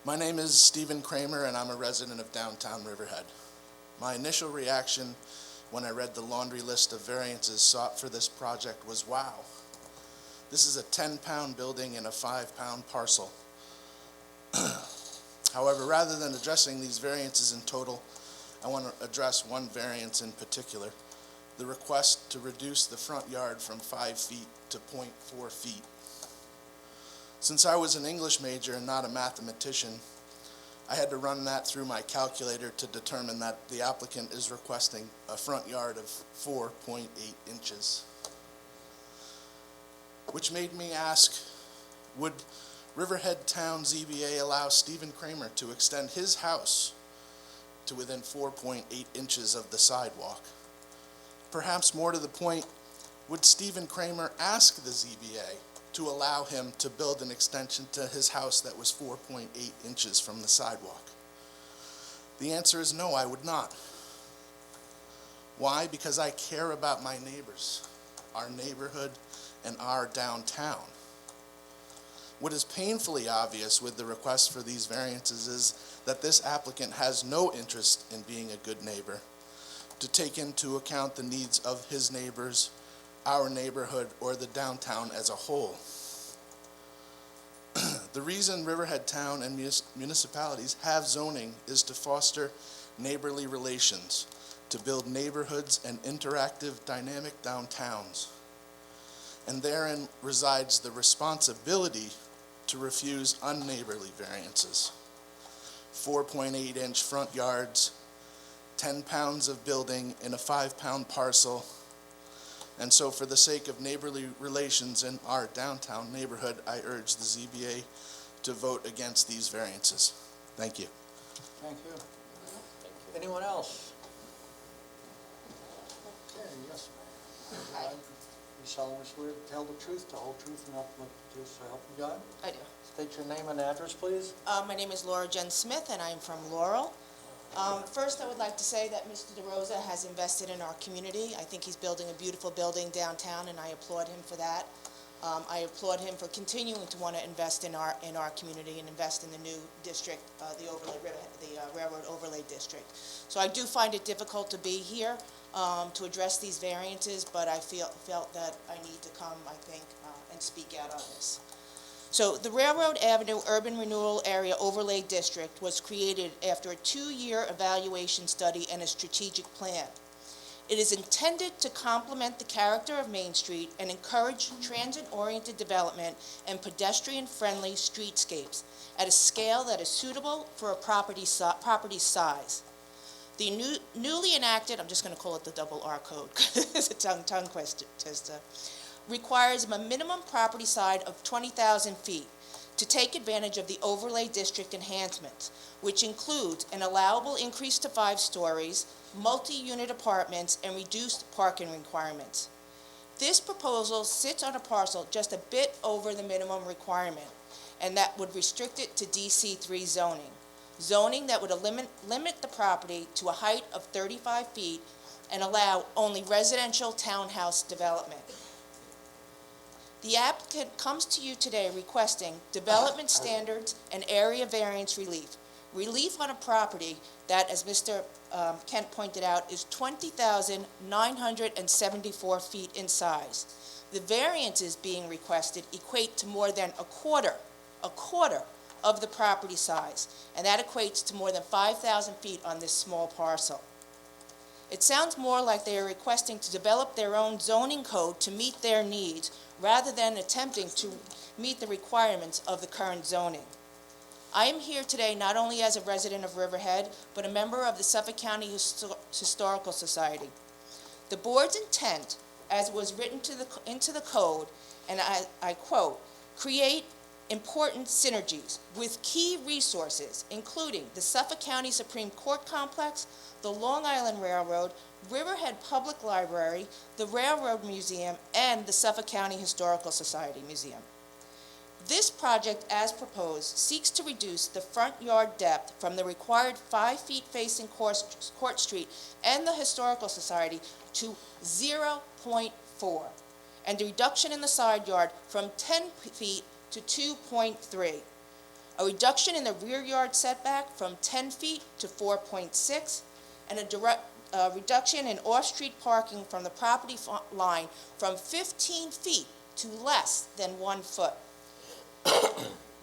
My name is Stephen Kramer, and I'm a resident of downtown Riverhead. My initial reaction when I read the laundry list of variances sought for this project was, wow, this is a 10-pound building in a 5-pound parcel. However, rather than addressing these variances in total, I want to address one variance in particular, the request to reduce the front yard from 5 feet to 0.4 feet. Since I was an English major and not a mathematician, I had to run that through my calculator to determine that the applicant is requesting a front yard of 4.8 inches. Which made me ask, would Riverhead Town ZBA allow Stephen Kramer to extend his house to within 4.8 inches of the sidewalk? Perhaps more to the point, would Stephen Kramer ask the ZBA to allow him to build an extension to his house that was 4.8 inches from the sidewalk? The answer is no, I would not. Why? Because I care about my neighbors, our neighborhood, and our downtown. What is painfully obvious with the request for these variances is that this applicant has no interest in being a good neighbor, to take into account the needs of his neighbors, our neighborhood, or the downtown as a whole. The reason Riverhead Town and municipalities have zoning is to foster neighborly relations, to build neighborhoods and interactive, dynamic downtowns. And therein resides the responsibility to refuse unneighborly variances. 4.8-inch front yards, 10 pounds of building in a 5-pound parcel. And so for the sake of neighborly relations in our downtown neighborhood, I urge the ZBA to vote against these variances. Thank you. Thank you. Anyone else? Okay, yes, ma'am. You solemnly swear to tell the truth, the whole truth, and nothing but the truth, so help you God? I do. State your name and address, please. My name is Laura Jen Smith, and I'm from Laurel. First, I would like to say that Mr. DeRosa has invested in our community. I think he's building a beautiful building downtown, and I applaud him for that. I applaud him for continuing to want to invest in our community and invest in the new district, the Railroad Overlay District. So I do find it difficult to be here to address these variances, but I felt that I need to come, I think, and speak out on this. So the Railroad Avenue Urban Renewal Area Overlay District was created after a 2-year evaluation study and a strategic plan. It is intended to complement the character of Main Street and encourage transit-oriented development and pedestrian-friendly streetscapes at a scale that is suitable for a property size. The newly enacted, I'm just going to call it the double R code, it's a tongue twister, requires a minimum property side of 20,000 feet to take advantage of the overlay district enhancements, which includes an allowable increase to 5 stories, multi-unit apartments, and reduced parking requirements. This proposal sits on a parcel just a bit over the minimum requirement, and that would restrict it to DC3 zoning that would limit the property to a height of 35 feet and allow only residential townhouse development. The applicant comes to you today requesting development standards and area variance relief. Relief on a property that, as Mr. Kent pointed out, is 20,974 feet in size. The variances being requested equate to more than a quarter of the property size, and that equates to more than 5,000 feet on this small parcel. It sounds more like they are requesting to develop their own zoning code to meet their needs rather than attempting to meet the requirements of the current zoning. I am here today not only as a resident of Riverhead, but a member of the Suffolk County Historical Society. The board's intent, as it was written into the code, and I quote, create important synergies with key resources, including the Suffolk County Supreme Court Complex, the Long Island Railroad, Riverhead Public Library, the Railroad Museum, and the Suffolk County Historical Society Museum. This project, as proposed, seeks to reduce the front yard depth from the required 5 feet facing Court Street and the Historical Society to 0.4, and a reduction in the side yard from 10 feet to 2.3. A reduction in the rear yard setback from 10 feet to 4.6, and a reduction in off-street parking from the property line from 15 feet to less than 1 foot.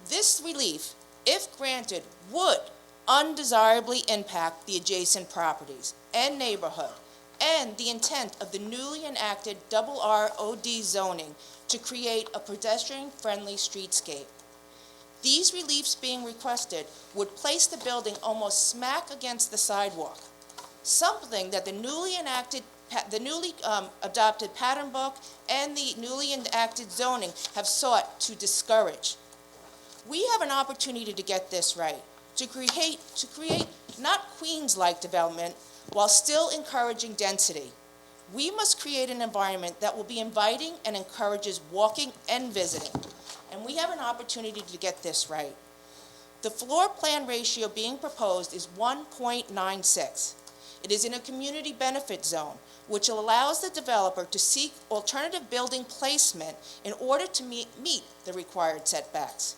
This relief, if granted, would undesirably impact the adjacent properties and neighborhood and the intent of the newly enacted RROD zoning to create a pedestrian-friendly streetscape. These reliefs being requested would place the building almost smack against the sidewalk, something that the newly adopted pattern book and the newly enacted zoning have sought to discourage. We have an opportunity to get this right, to create not Queens-like development while still encouraging density. We must create an environment that will be inviting and encourages walking and visiting. And we have an opportunity to get this right. The floor plan ratio being proposed is 1.96. It is in a community benefit zone, which allows the developer to seek alternative building placement in order to meet the required setbacks.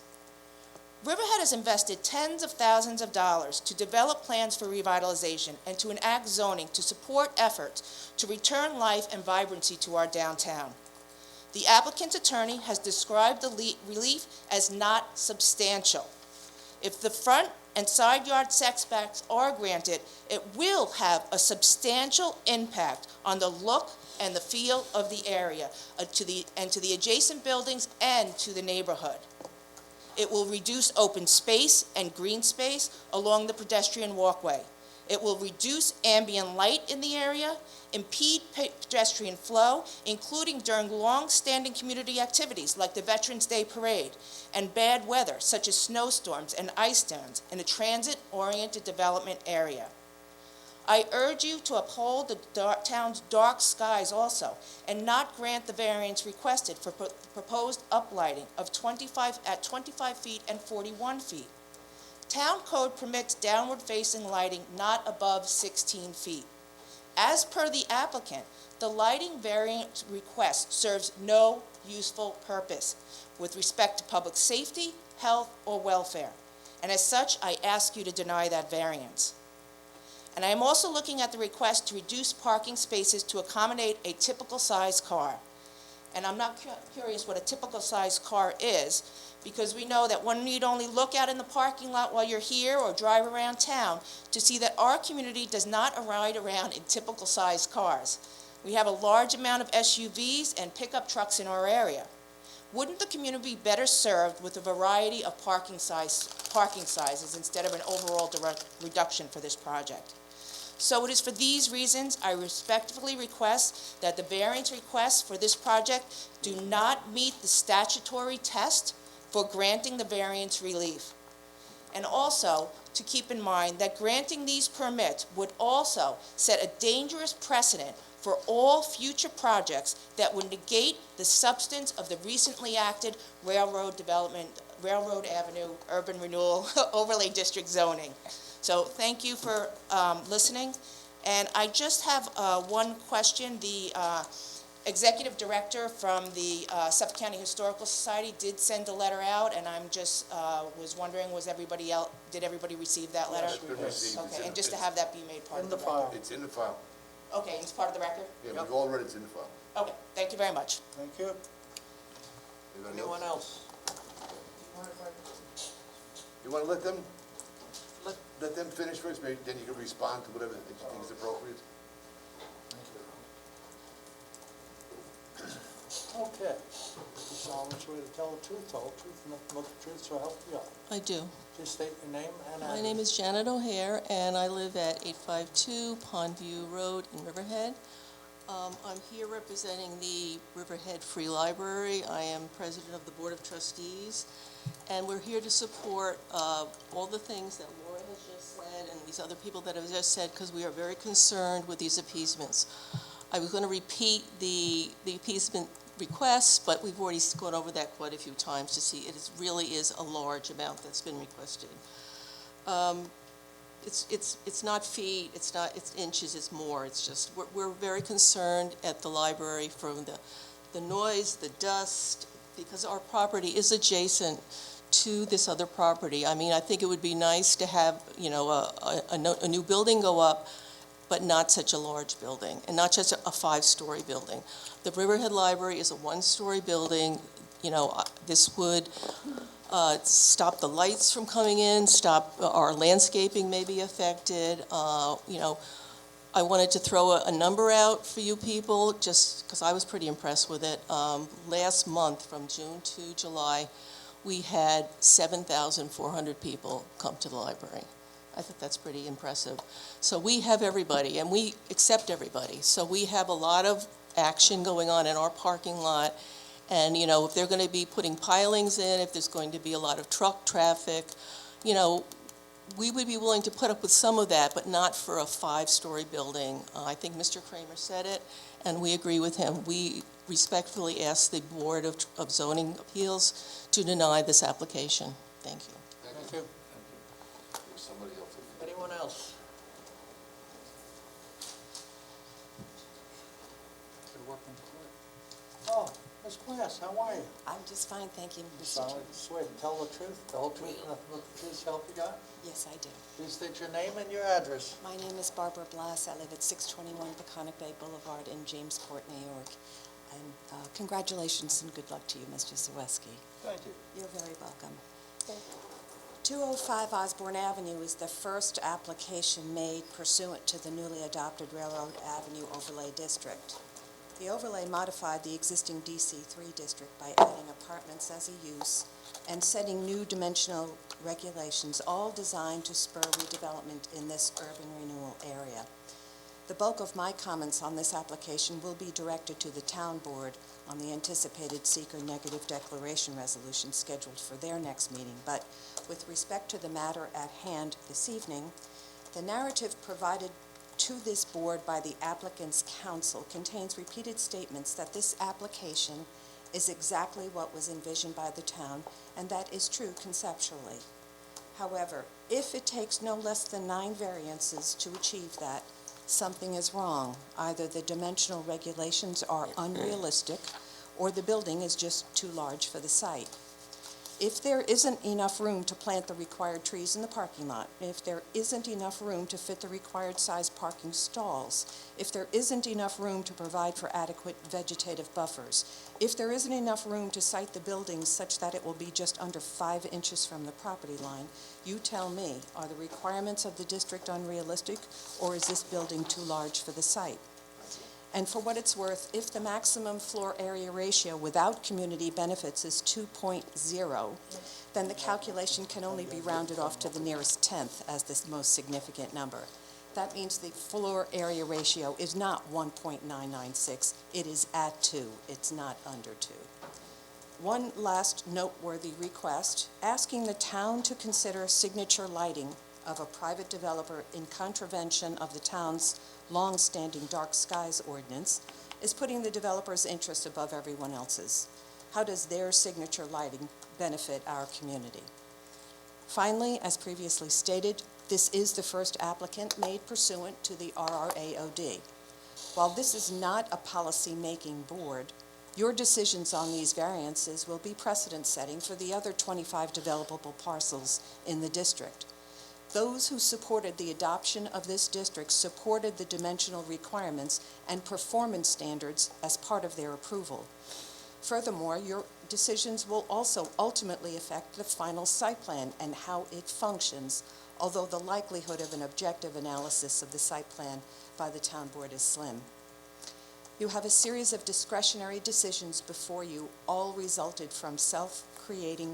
Riverhead has invested tens of thousands of dollars to develop plans for revitalization and to enact zoning to support efforts to return life and vibrancy to our downtown. The applicant's attorney has described the relief as not substantial. If the front and side yard setbacks are granted, it will have a substantial impact on the look and the feel of the area, to the adjacent buildings and to the neighborhood. It will reduce open space and green space along the pedestrian walkway. It will reduce ambient light in the area, impede pedestrian flow, including during long-standing community activities like the Veterans Day Parade, and bad weather such as snowstorms and ice storms in a transit-oriented development area. I urge you to uphold the town's dark skies also, and not grant the variance requested for proposed uplighting of 25 feet and 41 feet. Town code permits downward-facing lighting not above 16 feet. As per the applicant, the lighting variance request serves no useful purpose with respect to public safety, health, or welfare. And as such, I ask you to deny that variance. And I am also looking at the request to reduce parking spaces to accommodate a typical size car. And I'm not curious what a typical size car is, because we know that one need only look out in the parking lot while you're here or drive around town to see that our community does not ride around in typical size cars. We have a large amount of SUVs and pickup trucks in our area. Wouldn't the community be better served with a variety of parking sizes instead of an overall direct reduction for this project? So it is for these reasons I respectfully request that the variance requests for this project do not meet the statutory test for granting the variance relief. And also to keep in mind that granting these permits would also set a dangerous precedent for all future projects that would negate the substance of the recently acted Railroad Avenue Urban Renewal Overlay District zoning. So thank you for listening. And I just have one question. The executive director from the Suffolk County Historical Society did send a letter out, and I'm just was wondering, did everybody receive that letter? It's been received. Okay, and just to have that be made part of the record. file. It's in the file. Okay, it's part of the record? Yeah, we've all read it's in the file. Okay, thank you very much. Thank you. Anybody Anyone else? else? You want to let them finish first, maybe then you can respond to whatever you think is appropriate? Okay. You solemnly swear to tell the truth, the whole truth, and nothing but the truth, so help you God. I do. Please state your name and address. My name is Janet O'Hare, and I live at 852 Pondview Road in Riverhead. I'm here representing the Riverhead Free Library. I am president of the Board of Trustees, and we're here to support all the things that Laura has just said and these other people that have just said, because we are very concerned with these appeasements. I was going to repeat the appeasement requests, but we've already gone over that quite a few times to see really is a large amount that's been requested. It's not feet, it's inches, it's more. It's just, we're very concerned at the library from the noise, the dust, because our property is adjacent to this other property. I mean, I think it would be nice to have, a new building go up, but not such a large building, and not just a 5-story building. The Riverhead Library is a 1-story building. This would stop the lights from coming in, stop our landscaping may be affected. I wanted to throw a number out for you people, just because I was pretty impressed with it. Last month, from June to July, we had 7,400 people come to the library. I think that's pretty impressive. So we have everybody, and we accept everybody. So we have a lot of action going on in our parking lot. And, if they're going to be putting pilings in, if there's going to be a lot of truck traffic, we would be willing to put up with some of that, but not for a 5-story building. I think Mr. Kramer said it, and we agree with him. We respectfully ask the Board of Zoning Appeals to deny this application. Thank you. Thank you. Somebody else. Anyone else? Good working. Oh, Ms. Glass, how are you? I'm just fine, thank you, You Mr. solemnly Chairman. swear to tell the truth, the whole truth, and nothing but the truth, so help you God? Yes, I do. Please state your name and your address. My name is Barbara Blass. I live at 621 Peconic Bay Boulevard in Jamesport, New York. And congratulations and good luck to you, Mr. Zaweski. Thank you. You're very welcome. 205 Osborne Avenue is the first application made pursuant to the newly adopted Railroad Avenue Overlay District. The overlay modified the existing DC3 district by adding apartments as a use and setting new dimensional regulations, all designed to spur redevelopment in this urban renewal area. The bulk of my comments on this application will be directed to the town board on the anticipated seeker negative declaration resolution scheduled for their next meeting. But with respect to the matter at hand this evening, the narrative provided to this board by the applicant's counsel contains repeated statements that this application is exactly what was envisioned by the town, and that is true conceptually. However, if it takes no less than 9 variances to achieve that, something is wrong. Either the dimensional regulations are unrealistic, or the building is just too large for the site. If there isn't enough room to plant the required trees in the parking lot, if there isn't enough room to fit the required size parking stalls, if there isn't enough room to provide for adequate vegetative buffers, if there isn't enough room to site the buildings such that it will be just under 5 inches from the property line, you tell me, are the requirements of the district unrealistic, or is this building too large for the site? And for what it's worth, if the maximum floor area ratio without community benefits is 2.0, then the calculation can only be rounded off to the nearest tenth as the most significant number. That means the floor area ratio is not 1.996, it is at 2, it's not under 2. One last noteworthy request, asking the town to consider signature lighting of a private developer in contravention of the town's long-standing dark skies ordinance is putting the developer's interest above everyone else's. How does their signature lighting benefit our community? Finally, as previously stated, this is the first applicant made pursuant to the RRAOD. While this is not a policy-making board, your decisions on these variances will be precedent-setting for the other 25 developable parcels in the district. Those who supported the adoption of this district supported the dimensional requirements and performance standards as part of their approval. Furthermore, your decisions will also ultimately affect the final site plan and how it functions, although the likelihood of an objective analysis of the site plan by the town board is slim. You have a series of discretionary decisions before you, all resulting from self-created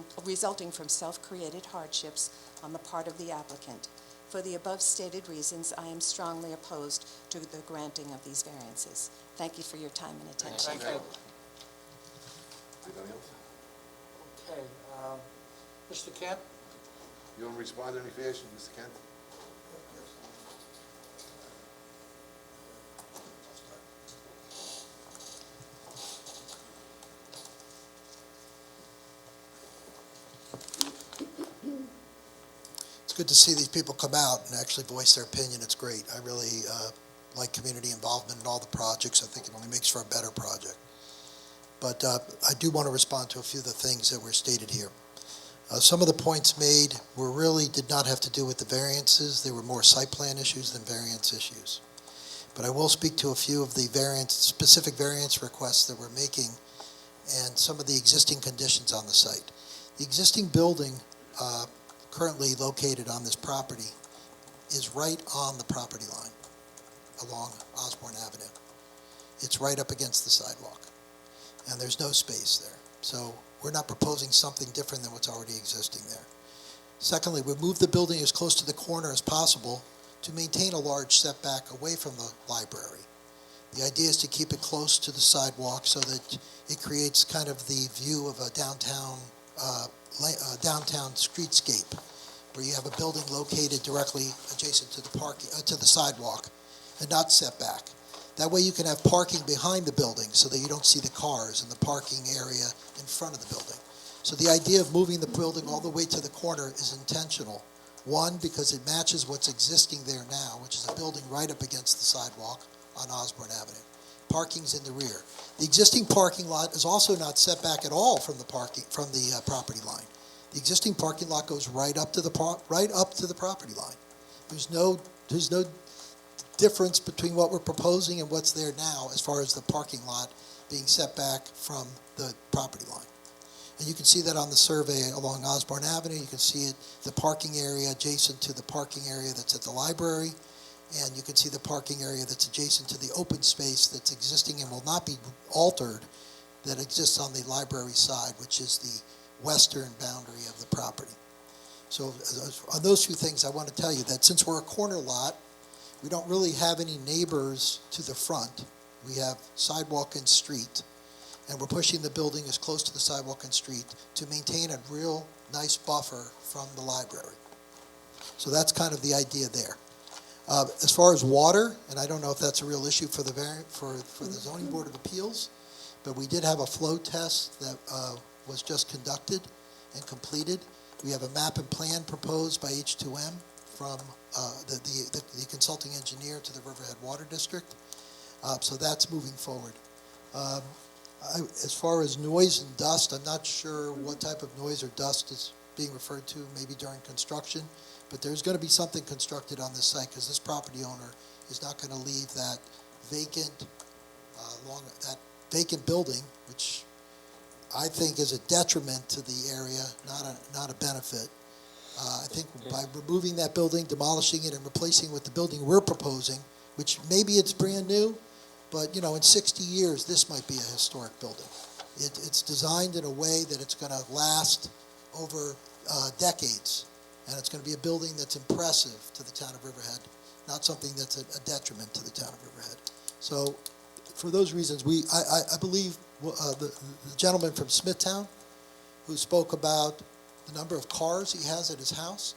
hardships on the part of the applicant. For the above stated reasons, I am strongly opposed to the granting of these variances. Thank you for your time and attention. Thank you. Anybody else? Okay, Mr. Kent? You want to respond to any fashion, Mr. Kent? It's good to see these people come out and actually voice their opinion. It's great. I really like community involvement in all the projects. I think it only makes for a better project. But I do want to respond to a few of the things that were stated here. Some of the points made did not have to do with the variances. They were more site plan issues than variance issues. But I will speak to a few of the specific variance requests that we're making and some of the existing conditions on the site. The existing building currently located on this property is right on the property line along Osborne Avenue. It's right up against the sidewalk, and there's no space there. So we're not proposing something different than what's already existing there. Secondly, we moved the building as close to the corner as possible to maintain a large setback away from the library. The idea is to keep it close to the sidewalk so that it creates kind of the view of a downtown streetscape, where you have a building located directly adjacent to the sidewalk and not set back. That way you can have parking behind the building so that you don't see the cars and the parking area in front of the building. So the idea of moving the building all the way to the corner is intentional. One, because it matches what's existing there now, which is a building right up against the sidewalk on Osborne Avenue. Parking's in the rear. The existing parking lot is also not set back at all from the property line. The existing parking lot goes right up to the property line. There's no difference between what we're proposing and what's there now as far as the parking lot being set back from the property line. And you can see that on the survey along Osborne Avenue. You can see it, the parking area adjacent to the parking area that's at the library. And you can see the parking area that's adjacent to the open space that's existing and will not be altered that exists on the library side, which is the western boundary of the property. So on those two things, I want to tell you that since we're a corner lot, we don't really have any neighbors to the front. We have sidewalk and street. And we're pushing the building as close to the sidewalk and street to maintain a real nice buffer from the library. So that's kind of the idea there. As far as water, and I don't know if that's a real issue for the Zoning Board of Appeals, but we did have a flow test that was just conducted and completed. We have a map and plan proposed by H2M from the consulting engineer to the Riverhead Water District. So that's moving forward. As far as noise and dust, I'm not sure what type of noise or dust is being referred to, maybe during construction, but there's going to be something constructed on this site because this property owner is not going to leave that vacant, vacant building, which I think is a detriment to the area, not a benefit. I think by removing that building, demolishing it, and replacing it with the building we're proposing, which maybe it's brand new, but, you know, in 60 years, this might be a historic building. It's designed in a way that it's going to last over decades, and it's going to be a building that's impressive to the town of Riverhead, not something that's a detriment to the town of Riverhead. So for those reasons, I believe the gentleman from Smithtown who spoke about the number of cars he has at his house,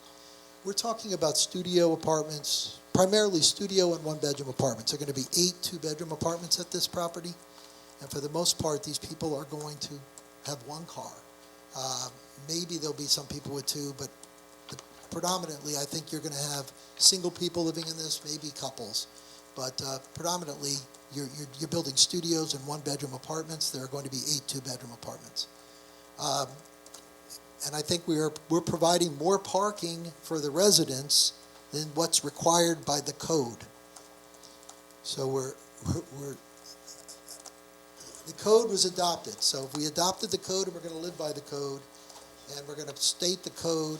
we're talking about studio apartments, primarily studio and one-bedroom apartments. There are going to be 8 two-bedroom apartments at this property, and for the most part, these people are going to have 1 car. Maybe there'll be some people with 2, but predominantly, I think you're going to have single people living in this, maybe couples, but predominantly, you're building studios and one-bedroom apartments. There are going to be 8 two-bedroom apartments. And I think we're providing more parking for the residents than what's required by the code. So the code was adopted. So if we adopted the code and we're going to live by the code, and we're going to state the code,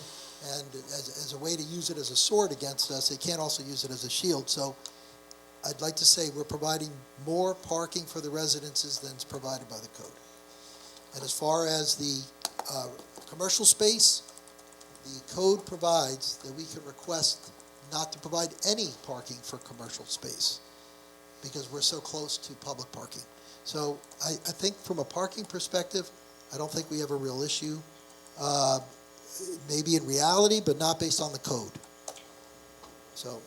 and as a way to use it as a sword against us, they can't also use it as a shield. So I'd like to say we're providing more parking for the residences than is provided by the code. And as far as the commercial space, the code provides that we can request not to provide any parking for commercial space because we're so close to public parking. So I think from a parking perspective, I don't think we have a real issue. Maybe in reality, but not based on the code. So,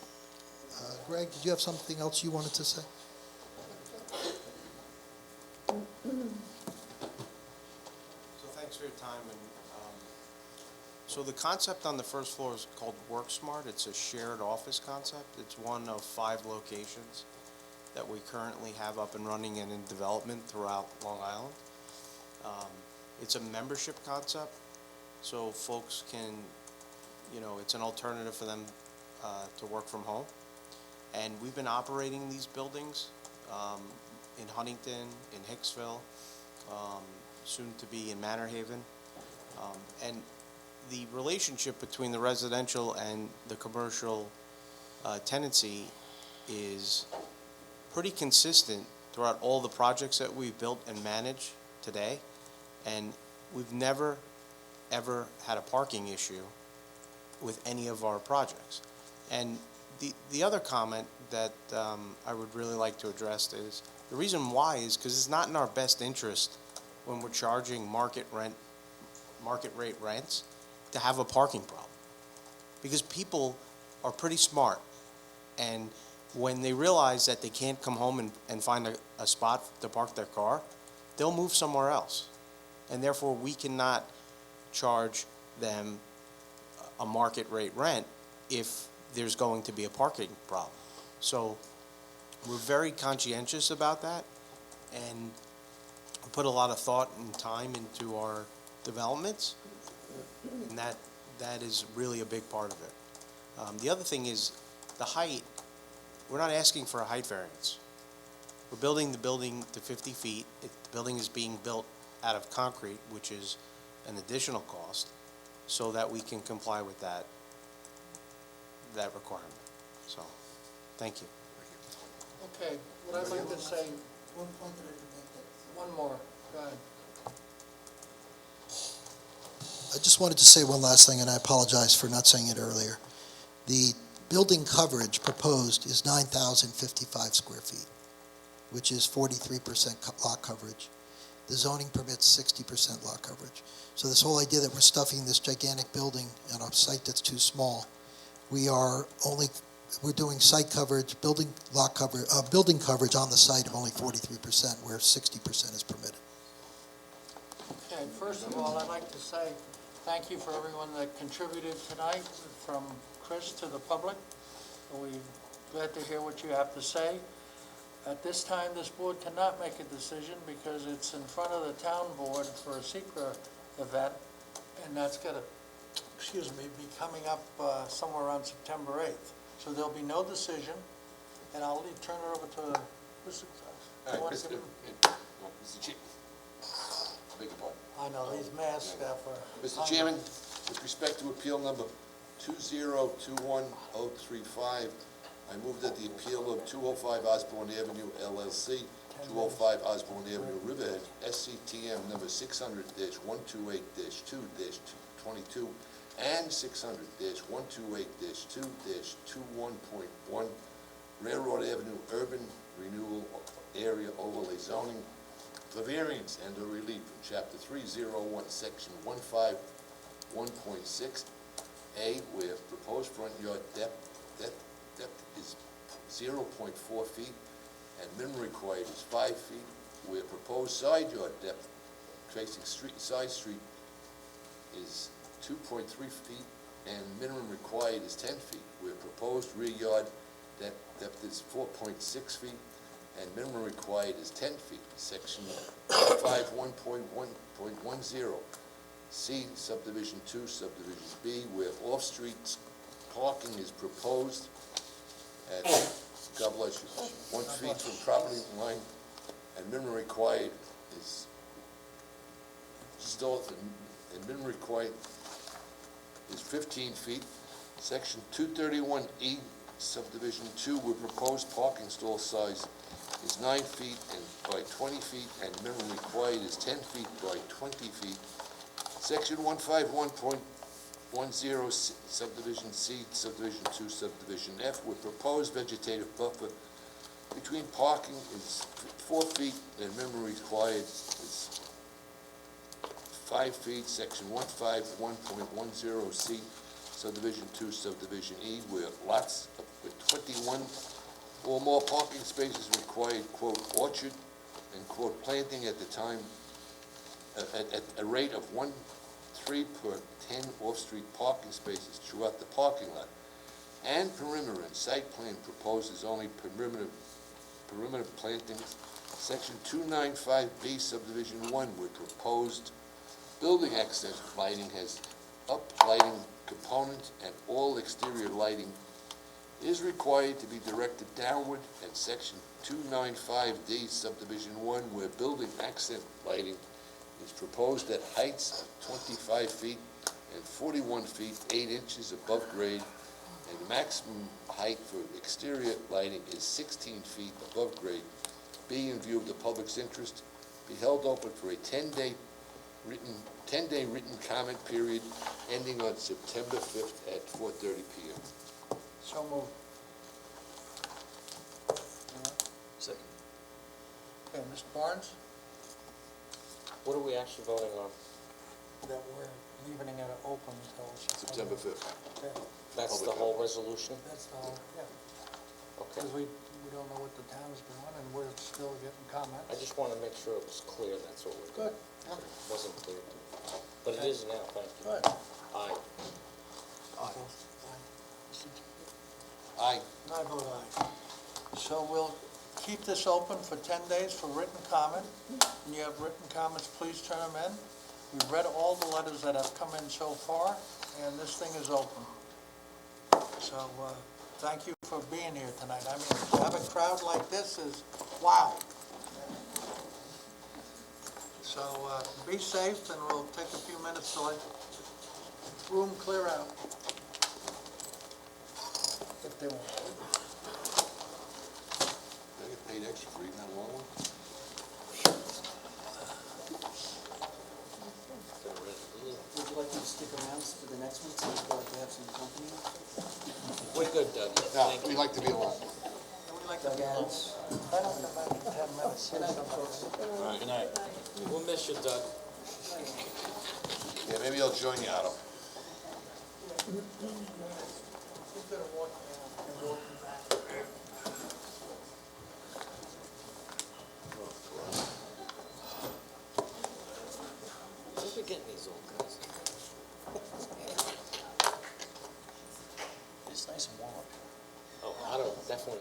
Greg, did you have something else you wanted to say? So thanks for your time. And so the concept on the first floor is called WorkSmart. It's a shared office concept. It's one of 5 locations that we currently have up and running and in development throughout Long Island. It's a membership concept, so folks can, it's an alternative for them to work from home. And we've been operating these buildings in Huntington, in Hicksville, soon to be in Manor Haven. And the relationship between the residential and the commercial tenancy is pretty consistent throughout all the projects that we've built and managed today. And we've never, ever had a parking issue with any of our projects. And the other comment that I would really like to address is, the reason why is because it's not in our best interest when we're charging market rate rents to have a parking problem. Because people are pretty smart, and when they realize that they can't come home and find a spot to park their car, they'll move somewhere else. And therefore, we cannot charge them a market rate rent if there's going to be a parking problem. So we're very conscientious about that and put a lot of thought and time into our developments, and that is really a big part of it. The other thing is the height. We're not asking for a height variance. We're building the building to 50 feet. The building is being built out of concrete, which is an additional cost, so that we can comply with that requirement. So, thank you. Okay, what I'd like to say, One point that I can make that. one more, go ahead. I just wanted to say one last thing, and I apologize for not saying it earlier. The building coverage proposed is 9,055 square feet, which is 43% lot coverage. The zoning permits 60% lot coverage. So this whole idea that we're stuffing this gigantic building on a site that's too small, we're doing site coverage, building coverage on the site of only 43%, where 60% is permitted. Okay, first of all, I'd like to say thank you for everyone that contributed tonight, from Chris to the public. We're glad to hear what you have to say. At this time, this board cannot make a decision because it's in front of the town board for a secret event, and that's going to, be coming up somewhere around September 8th. So there'll be no decision, and I'll turn it over to Mr. All right, Mr. Chairman. Beg your pardon. I know, these mass staff are... Mr. Chairman, with respect to appeal number 2021035, I move that the appeal of 205 Osborne Avenue LLC, 205 Osborne Avenue Riverhead, SCTM number 600-128-2-22, and 600-128-2-21.1, Railroad Avenue Urban Renewal Area Overlay Zoning for variance and or relief from Chapter 301, Section 151.6A, where proposed front yard depth is 0.4 feet and minimum required is 5 feet, where proposed side yard depth tracing side street is 2.3 feet and minimum required is 10 feet, where proposed rear yard depth is 4.6 feet and minimum required is 10 feet. Section 51.1.10, C, subdivision 2, subdivision B, where off-street parking is proposed at, God bless you, 1 feet from property line, and minimum required is still, and minimum required is 15 feet. Section 231E, subdivision 2, where proposed parking stall size is 9 feet and by 20 feet, and minimum required is 10 feet by 20 feet. Section 151.10, subdivision C, subdivision 2, subdivision F, where proposed vegetative buffer between parking is 4 feet and minimum required is 5 feet. Section 151.10C, subdivision 2, subdivision E, where lots with 21 or more parking spaces required, quote, orchard, and quote, planting at the time, at a rate of 1.3 per 10 off-street parking spaces throughout the parking lot. And perimeter and site plan proposes only perimeter plantings. Section 295B, subdivision 1, where proposed building accent lighting has uplighting components and all exterior lighting is required to be directed downward, and section 295D, subdivision 1, where building accent lighting is proposed at heights of 25 feet and 41 feet, 8 inches above grade, and the maximum height for exterior lighting is 16 feet above grade. Be, in view of the public's interest, be held open for a 10-day written comment period ending on September 5th at 4:30 p.m. So moved. Second. Okay, Mr. Barnes, What are we actually voting on? that we're leaving it open until September 5th. Okay, That's the Public whole resolution? that's the whole, yeah, Okay. because we don't know what the town's doing, and we're still getting comments. I just want to make sure it was clear, that's what we're Good, doing. It wasn't clear to me. But it is now, thank you. good. Aye. Aye. Aye. And I vote aye. So we'll keep this open for 10 days for written comment. When you have written comments, please turn them in. We've read all the letters that have come in so far, and this thing is open. So thank you for being here tonight. I mean, to have a crowd like this is, wow. So be safe, and we'll take a few minutes to let room clear out. If they want. I get paid extra for eating that long one? Would you like me to stick around for the next one, since we'd like to have some company? We're good, Doug. No, Thank we you. like to be alone. Doug Adams. I don't come back in 10 minutes. Good night. We'll miss you, Doug. Yeah, maybe I'll join you, Otto. Where are we getting these old guys? It's nice and warm. Oh, Otto, definitely.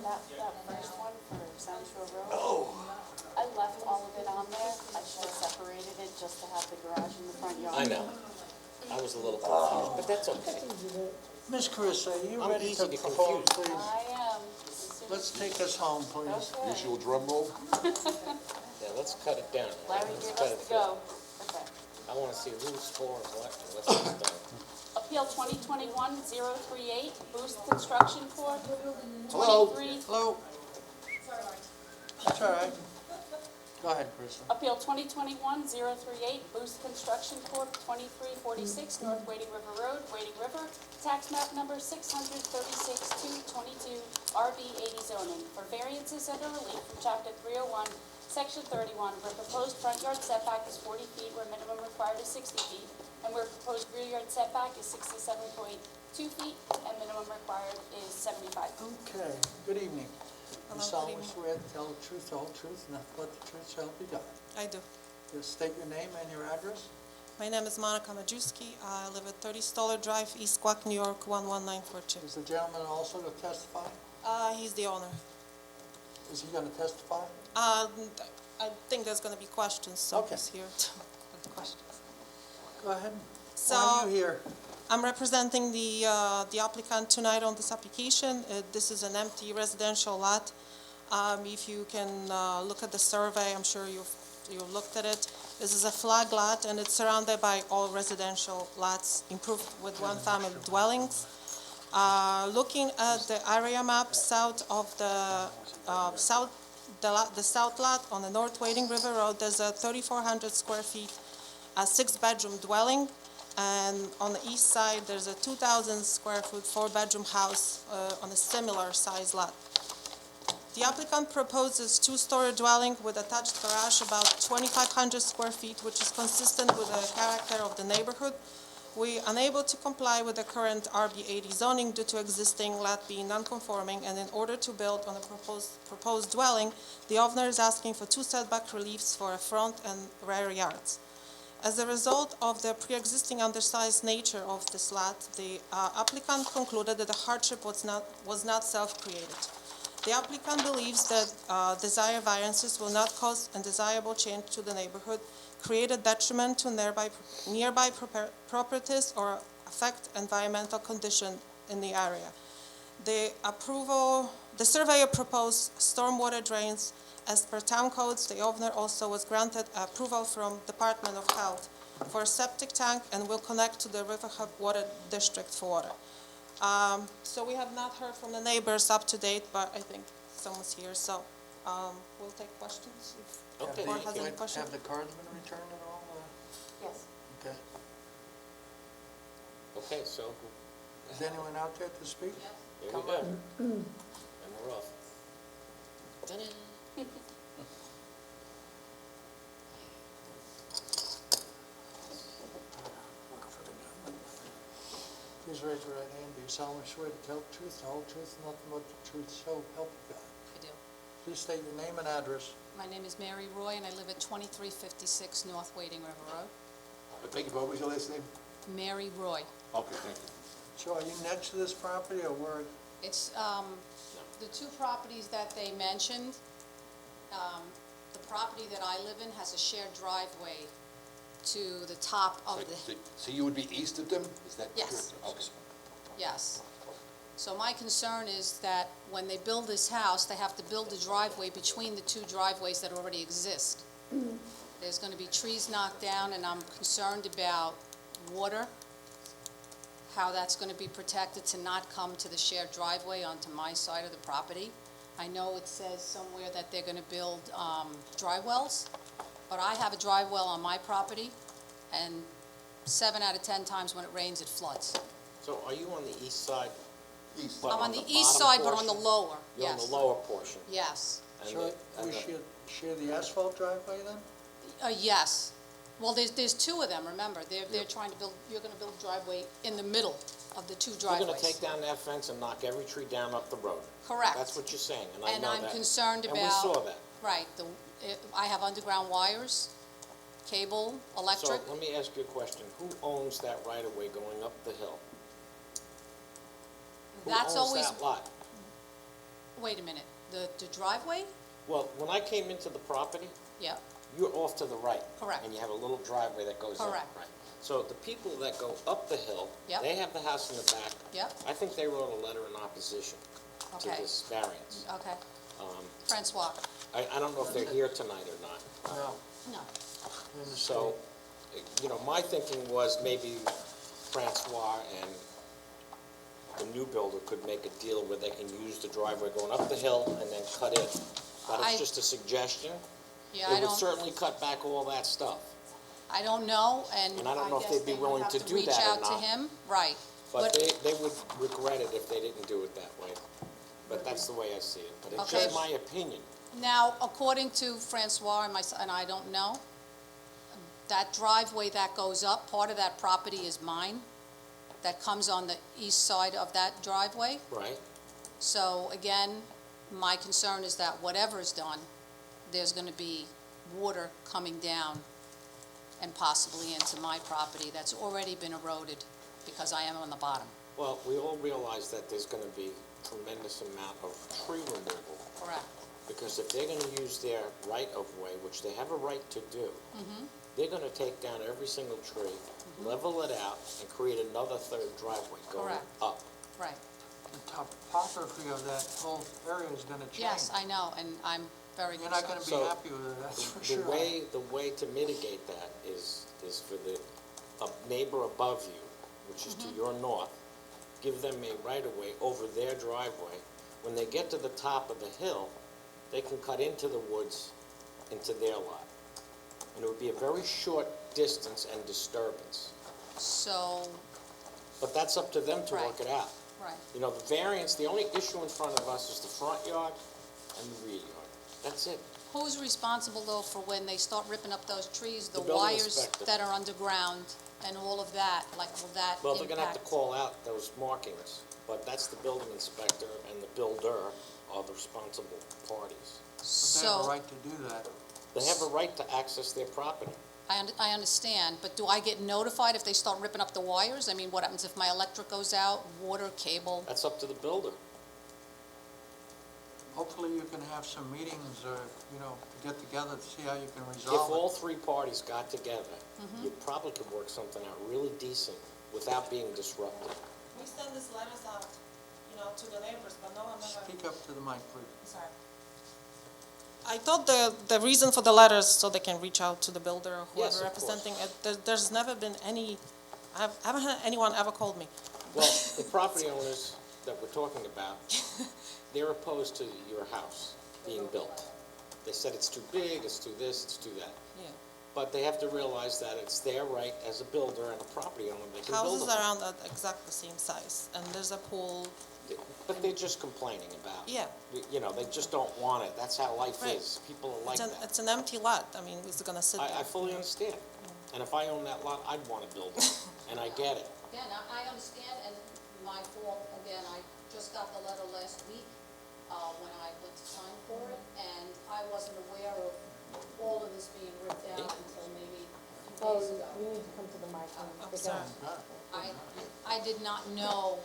that first one for South Shore Road. Oh. I left all of it on there. I should have separated it just to have the garage in the front yard. I know. I was a little confused, but that's okay. Ms. Carissa, are you I'm ready easy to to propose, confuse. please? I am. Let's take us home, please. Okay. Usual drum roll? Yeah, let's cut it down. Larry Let's gave cut us it the go. Okay. I wanna see who's for and what, let's get it done. Appeal 2021-038, Boost Construction Corp. Hello? 23. Hello? That's all right. Go ahead, Krista. Appeal 2021-038, Boost Construction Corp., 2346 North Wading River Road, Wading River, tax map number 636-222, RB 80 zoning, for variances and a relief from Chapter 301, Section 31, where proposed front yard setback is 40 feet, where minimum required is 60 feet, and where proposed rear yard setback is 67.2 feet, and minimum required is 75 feet. Okay, good evening. You Hello, solemnly good evening. swear to tell the truth, the whole truth, and nothing but the truth, so help you God. I do. Just state your name and your address. My name is Monica Majewski. I live at 30 Stoller Drive, East Quogue, New York, 11942. Is the gentleman also going to testify? He's the owner. Is he going to testify? I think there's going to be questions, so Okay. he's here to put the questions. Go ahead. So, Why are you here? I'm representing the applicant tonight on this application. This is an empty residential lot. If you can look at the survey, I'm sure you've looked at it. This is a flag lot, and it's surrounded by all residential lots improved with one-family dwellings. Looking at the area map south of the south lot on the North Wading River Road, there's a 3,400 square feet, a 6-bedroom dwelling. And on the east side, there's a 2,000 square foot 4-bedroom house on a similar size lot. The applicant proposes 2-story dwelling with attached garage about 2,500 square feet, which is consistent with the character of the neighborhood. We are unable to comply with the current RB 80 zoning due to existing lot being non-conforming, and in order to build on a proposed dwelling, the owner is asking for 2 setback reliefs for a front and rear yards. As a result of the pre-existing undersized nature of this lot, the applicant concluded that the hardship was not self-created. The applicant believes that desired variances will not cause undesirable change to the neighborhood, create a detriment to nearby properties, or affect environmental condition in the area. The surveyor proposed stormwater drains. As per town codes, the owner also was granted approval from Department of Health for a septic tank and will connect to the Riverhead Water District for water. So we have not heard from the neighbors up to date, but I think someone's here, so we'll take questions if the Okay, board has any Have questions. the cards been returned at all? Yes. Okay. Okay, so, Is anyone out there to speak? here we go. And we're off. Ta-da. Please raise your right hand. Do you solemnly swear to tell the truth, the whole truth, and nothing but the truth, so help you God? I do. Please state your name and address. My name is Mary Roy, and I live at 2356 North Wading River Road. I beg your pardon, what was your last name? Mary Roy. Okay, thank you. So are you next to this property, or where? It's the two properties that they mentioned. The property that I live in has a shared driveway to the top of the, So you would be east of them? Is that Yes. correct? Okay. yes. So my concern is that when they build this house, they have to build a driveway between the two driveways that already exist. There's going to be trees knocked down, and I'm concerned about water, how that's going to be protected to not come to the shared driveway onto my side of the property. I know it says somewhere that they're going to build dry wells, but I have a dry well on my property, and 7 out of 10 times when it rains, it floods. So are you on the east side? East. but I'm on the bottom east side, but on portion? the lower, You're on yes. the lower portion. Yes, And So the- we share the asphalt driveway then? yes. Well, there's two of them, remember, they're trying to build, you're going to build a driveway in the middle of the two You're driveways. going to take down that fence and knock every tree down up the road. Correct. That's what you're saying, and I know And that. I'm concerned about. And we saw that. Right, I have underground wires, cable, electric. So let me ask you a question. Who owns that right-of-way going up the hill? That's always. Who owns that lot? Wait a minute, the driveway? Well, when I came into the property, Yep, you're off to the right. Correct. And you have a little driveway that goes up. Correct. Right. So the people that go up the hill, Yep. they have the house in the back. yep, I think they wrote a letter in opposition to Okay. this variance. okay. Um, Francois? I don't know if they're here tonight or not. No. No. So, you know, my thinking was maybe Francois and the new builder could make a deal where they can use the driveway going up the hill and then cut in. But I- it's just a suggestion. Yeah, It I would don't, certainly cut back all that stuff. I don't know, and And I don't know if guess they'd be they would willing have to do reach that or out to not. him, right. But they would regret it if they didn't do it that way. But that's the way I see it. But it's Okay. just my opinion. Now, according to Francois and I don't know, that driveway that goes up, part of that property is mine, that comes on the east side of that driveway. Right. So again, my concern is that whatever is done, there's going to be water coming down and possibly into my property that's already been eroded because I am on the bottom. Well, we all realize that there's gonna be tremendous amount of tree removal. Correct. Because if they're gonna use their right-of-way, which they have a right to do, they're gonna take down every single tree, level it out, and create another third driveway going Correct. up. Right. The topography of that whole area is gonna change. Yes, I know, and I'm very You're concerned. not gonna be So, happy with it, that's for The sure. way to mitigate that is for the neighbor above you, which is to your north, give them a right-of-way over their driveway. When they get to the top of the hill, they can cut into the woods, into their lot. And it would be a very short distance and disturbance. So, But that's up to them to work it out. right. You know, the variance, the only issue in front of us is the front yard and the rear yard. That's it. Who's responsible, though, for when they start ripping up those trees, the The building wires inspector. that are underground and all of that? Like, will that Well, they're gonna have to impact? call out those markings, but that's the building inspector and the builder are the responsible parties. But they have a So, right to do that. They have a right to access their property. I understand, but do I get notified if they start ripping up the wires? I mean, what happens if my electric goes out, water, cable? That's up to the builder. Hopefully you can have some meetings, you know, to get together to see how you can If resolve all it. three parties got together, you probably could work something out really decent without being disruptive. We send these letters out, to the neighbors, but no one ever... Speak up to the mic, please. Sorry. I thought the reason for the letters so they can reach out to the builder or Yes, whoever of course. representing it. There's never been any, I haven't had anyone ever called me. Well, the property owners that we're talking about, they're opposed to your house being built. They said it's too big, it's too this, it's too that. Yeah. But they have to realize that it's their right as a builder and a property owner, they can build Houses them. around that exact the same size, and there's a pool. But they're just complaining about. Yeah. You know, they just don't want it, that's how life Right. is, people are like It's that. it's an empty lot. I mean, it's gonna sit there. I fully understand, and if I own that lot, I'd want to build it, and I get it. Again, I understand, and my fault, again, I just got the letter last week, when I went to sign for it, and I wasn't aware of all of this being ripped out until maybe a few Oh, days ago. you need to come to the mic. I'm Pick sorry. up. I did not know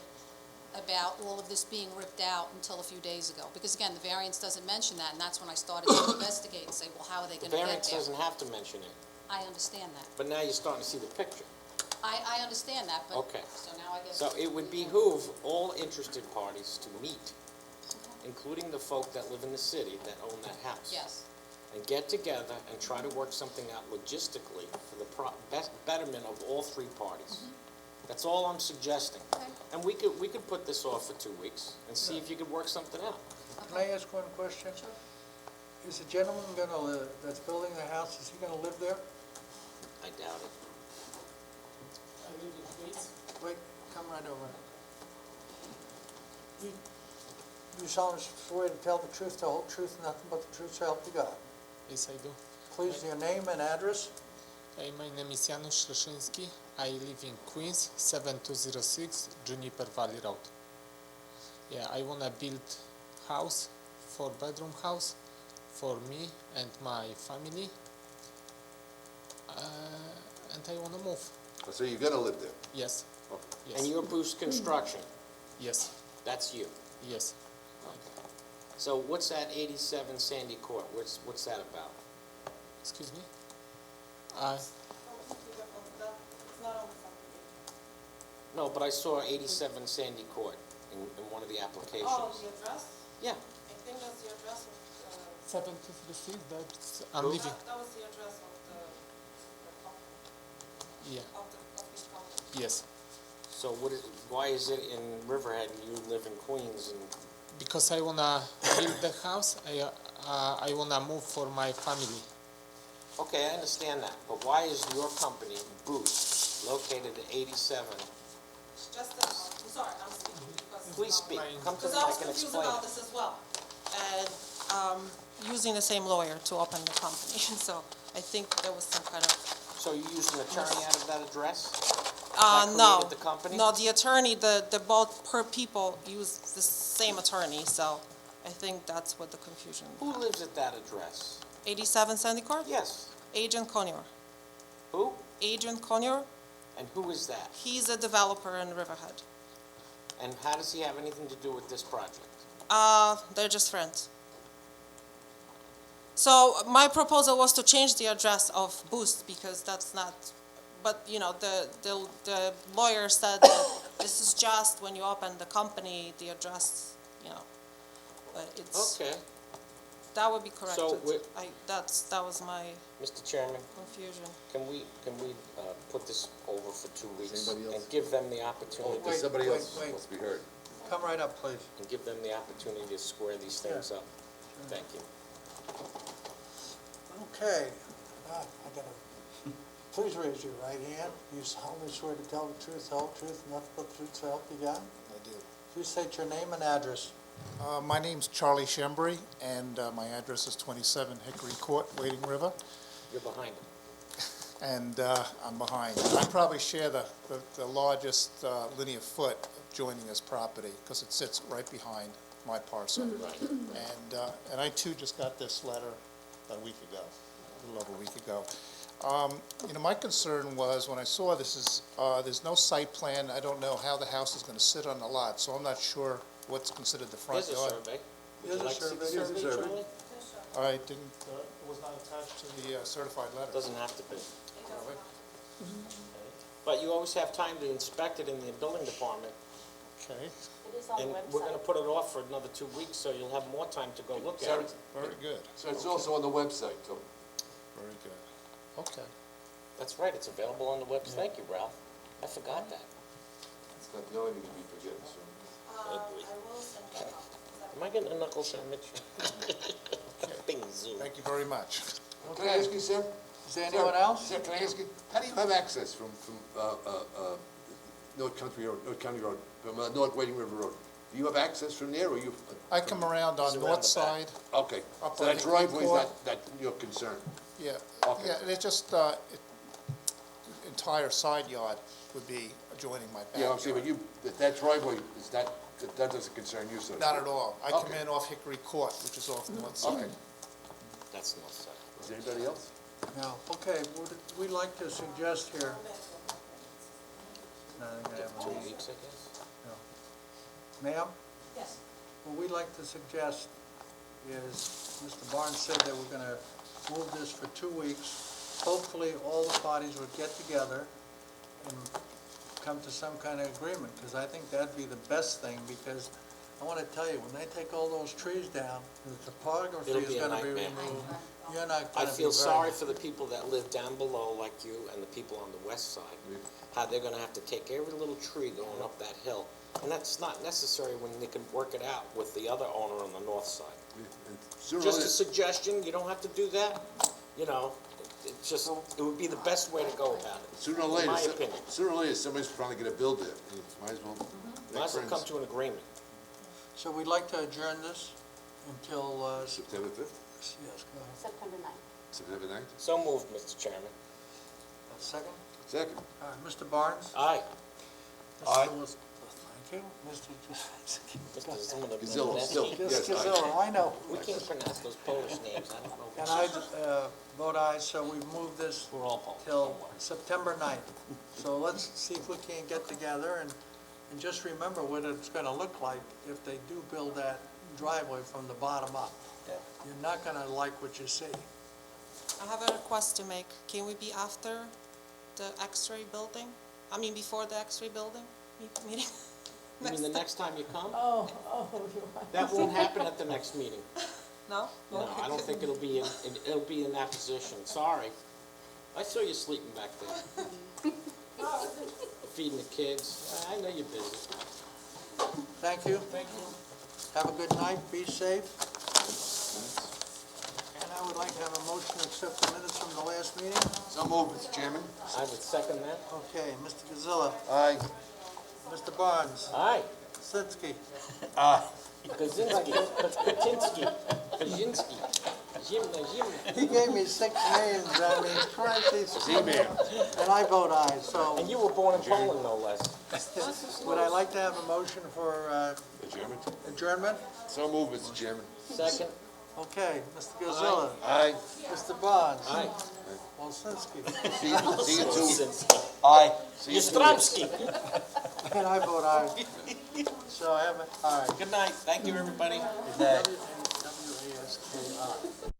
about all of this being ripped out until a few days ago, because again, the variance doesn't mention that, and that's when I started to investigate and say, well, how are they The gonna get variance there? doesn't have to mention it, I understand that. but now you're starting to see the picture. I understand that, but, Okay. so now I guess. So it would behoove all interested parties to meet, including the folk that live in the city that own that house. Yes. And get together and try to work something out logistically for the best betterment of all three parties. That's all I'm suggesting. Okay. And we could put this off for 2 weeks and see if you could work something out. Can I ask one question? Sure. Is the gentleman gonna, that's building the house, is he gonna live there? I doubt it. Wait, come right over. You solemnly swear to tell the truth, the whole truth, and nothing but the truth, so help you God. Yes, I do. Please, your name and address? My name is Janusz Leszyński. I live in Queens, 7206 Juniper Valley Road. Yeah, I want to build house, 4-bedroom house, for me and my family. And I want to move. So you're gonna live there? Yes. Yes. And you're Boost Construction, Yes. that's you. Yes. Okay. So what's that 87 Sandy Court, what's that about? Excuse me? No, but I saw 87 Sandy Court in one of the applications. Oh, the address? Yeah. I think that's the address of 7236, that's, I'm Who? living. that was the address of the company, Yeah. of this company. Yes. So why is it in Riverhead and you live in Queens and, Because I want to build the house, I want to move for my family. Okay, I understand that, but why is your company, Boost, located at 87? Just, I'm sorry, I'm speaking because. Please speak, come to Because the I was mic and confused explain. about this as well. And, using the same lawyer to open the company, so I think there was some kind of. So you used an attorney out of that address? No. created the company? No, the attorney, the both per people use the same attorney, so I think that's what the confusion. Who lives at that address? 87 Sandy Court? Yes. Adrian Conyer. Who? Adrian Conyer, And who is that? he's a developer in Riverhead. And how does he have anything to do with this project? They're just friends. So my proposal was to change the address of Boost because that's not, but you know, the lawyer said that this is just when you open the company, the address, you know, but it's. Okay. That would be corrected. So that was my Mr. Chairman, confusion. can we put this over for 2 weeks? Anybody else? And give them the opportunity. There's somebody wait, else wait. wants to be heard. Come right up, please. And give them the opportunity to square these things up. Thank you. Okay, I gotta, please raise your right hand. You solemnly swear to tell the truth, the whole truth, and nothing but the truth, so help you God? I do. Please state your name and address. My name's Charlie Shembri, and my address is 27 Hickory Court, Wading River, You're behind him. and I'm behind. I probably share the largest linear foot of joining this property, because it sits right behind my parcel. Right. And I too just got this letter a week ago, a little over a week ago. You know, my concern was, when I saw this is, there's no site plan, I don't know how the house is gonna sit on the lot, so I'm not sure what's considered the front Here's a yard. survey. Would Here's you a like to see the survey. Here's a survey, survey. Charlie? I didn't, it was not attached to the certified letter. Doesn't have to be. But you always have time to inspect it in the building department. Okay, It is on the And website. we're gonna put it off for another 2 weeks, so you'll have more time to go look at it. very good, So it's also on the website, too. very good. Okay. That's right, it's available on the website. Thank you, Ralph. I forgot that. It's not the only thing you'd be forgetting, so. Am I getting a knuckle sandwich? Bing zoom. Thank you very much. Can I ask you, sir? Is there anyone else? Sir, can I ask you, how do you have access from North County Road, from North Wading River Road? Do you have access from there, or you? I come around on It's around north the back. side, Okay, Up so on that Hickory driveway is Court. that your concern? yeah. Okay. Yeah, and it just, entire side yard would be adjoining my backyard. Yeah, I'm saying, but that driveway, that doesn't concern you, so to Not speak? at all. I come Okay. in off Hickory Court, which is off north side. Okay. That's north side. Is there anybody else? No, okay, we'd like to suggest here. No, I think I have a 2 meeting. weeks, I guess. Ma'am? Yes. What we'd like to suggest is, Mr. Barnes said that we're gonna move this for 2 weeks. Hopefully, all the parties would get together and come to some kind of agreement, because I think that'd be the best thing, because I wanna tell you, when they take all those trees down, the topography It'll is be a gonna be nightmare. removed. You're not I gonna be feel very. sorry for the people that live down below, like you, and the people on the west side, how they're gonna have to take every little tree going up that hill. And that's not necessary when they can work it out with the other owner on the north side. Sooner or Just a later- suggestion, you don't have to do that, you know, it would be the best way to go about it. Sooner or in later, my opinion. sooner or later, somebody's trying to get a build there. You might as well Might make as well come friends. to an agreement. So we'd like to adjourn this until, September 5th, yes, go ahead. September 9th. September 9th? So moved, Mr. Chairman. A second? Second. All right, Mr. Barnes? Aye. Aye. Thank you. Mr. Mr. Zimmerman. Gazillo, still, yes, aye. Gazillo, I know. We can't pronounce those Polish names, I don't know. And I vote aye, so we've moved this We're all Polish. till September 9th. So let's see if we can get together and just remember what it's gonna look like if they do build that driveway from the bottom up. Yeah. You're not gonna like what you see. I have a request to make. Can we be after the X-ray building? I mean, before the X-ray building meeting? You mean the next time you come? Oh, you're right. That won't happen at the next meeting. No? No, I don't think it'll be in that position, sorry. I saw you sleeping back there. Feeding the kids, I know you're busy. Thank you. Thank you. Have a good night, be safe. And I would would like to have a motion to accept the minutes from the last meeting. So moved, Mr. Chairman. I would second that. Okay, Mr. Gazilla, Aye. Mr. Barnes, Aye. Sinsky, Kaczynski, Kaczynski, Kaczynski, Jim. he gave me 6 names, I mean, Christ, Z-Man. and I vote aye, so And you were born in Poland, no less. would I like to have a motion for Adjournment? adjournment? So moved, Mr. Chairman. Second. Okay, Mr. Gazilla, Aye. Mr. Barnes, Aye. Olszewski, See you too. Aye. See you too. Yastrzemski. and I vote aye. So I have it, all right. Good night. Thank you, everybody. W-A-S-K-I.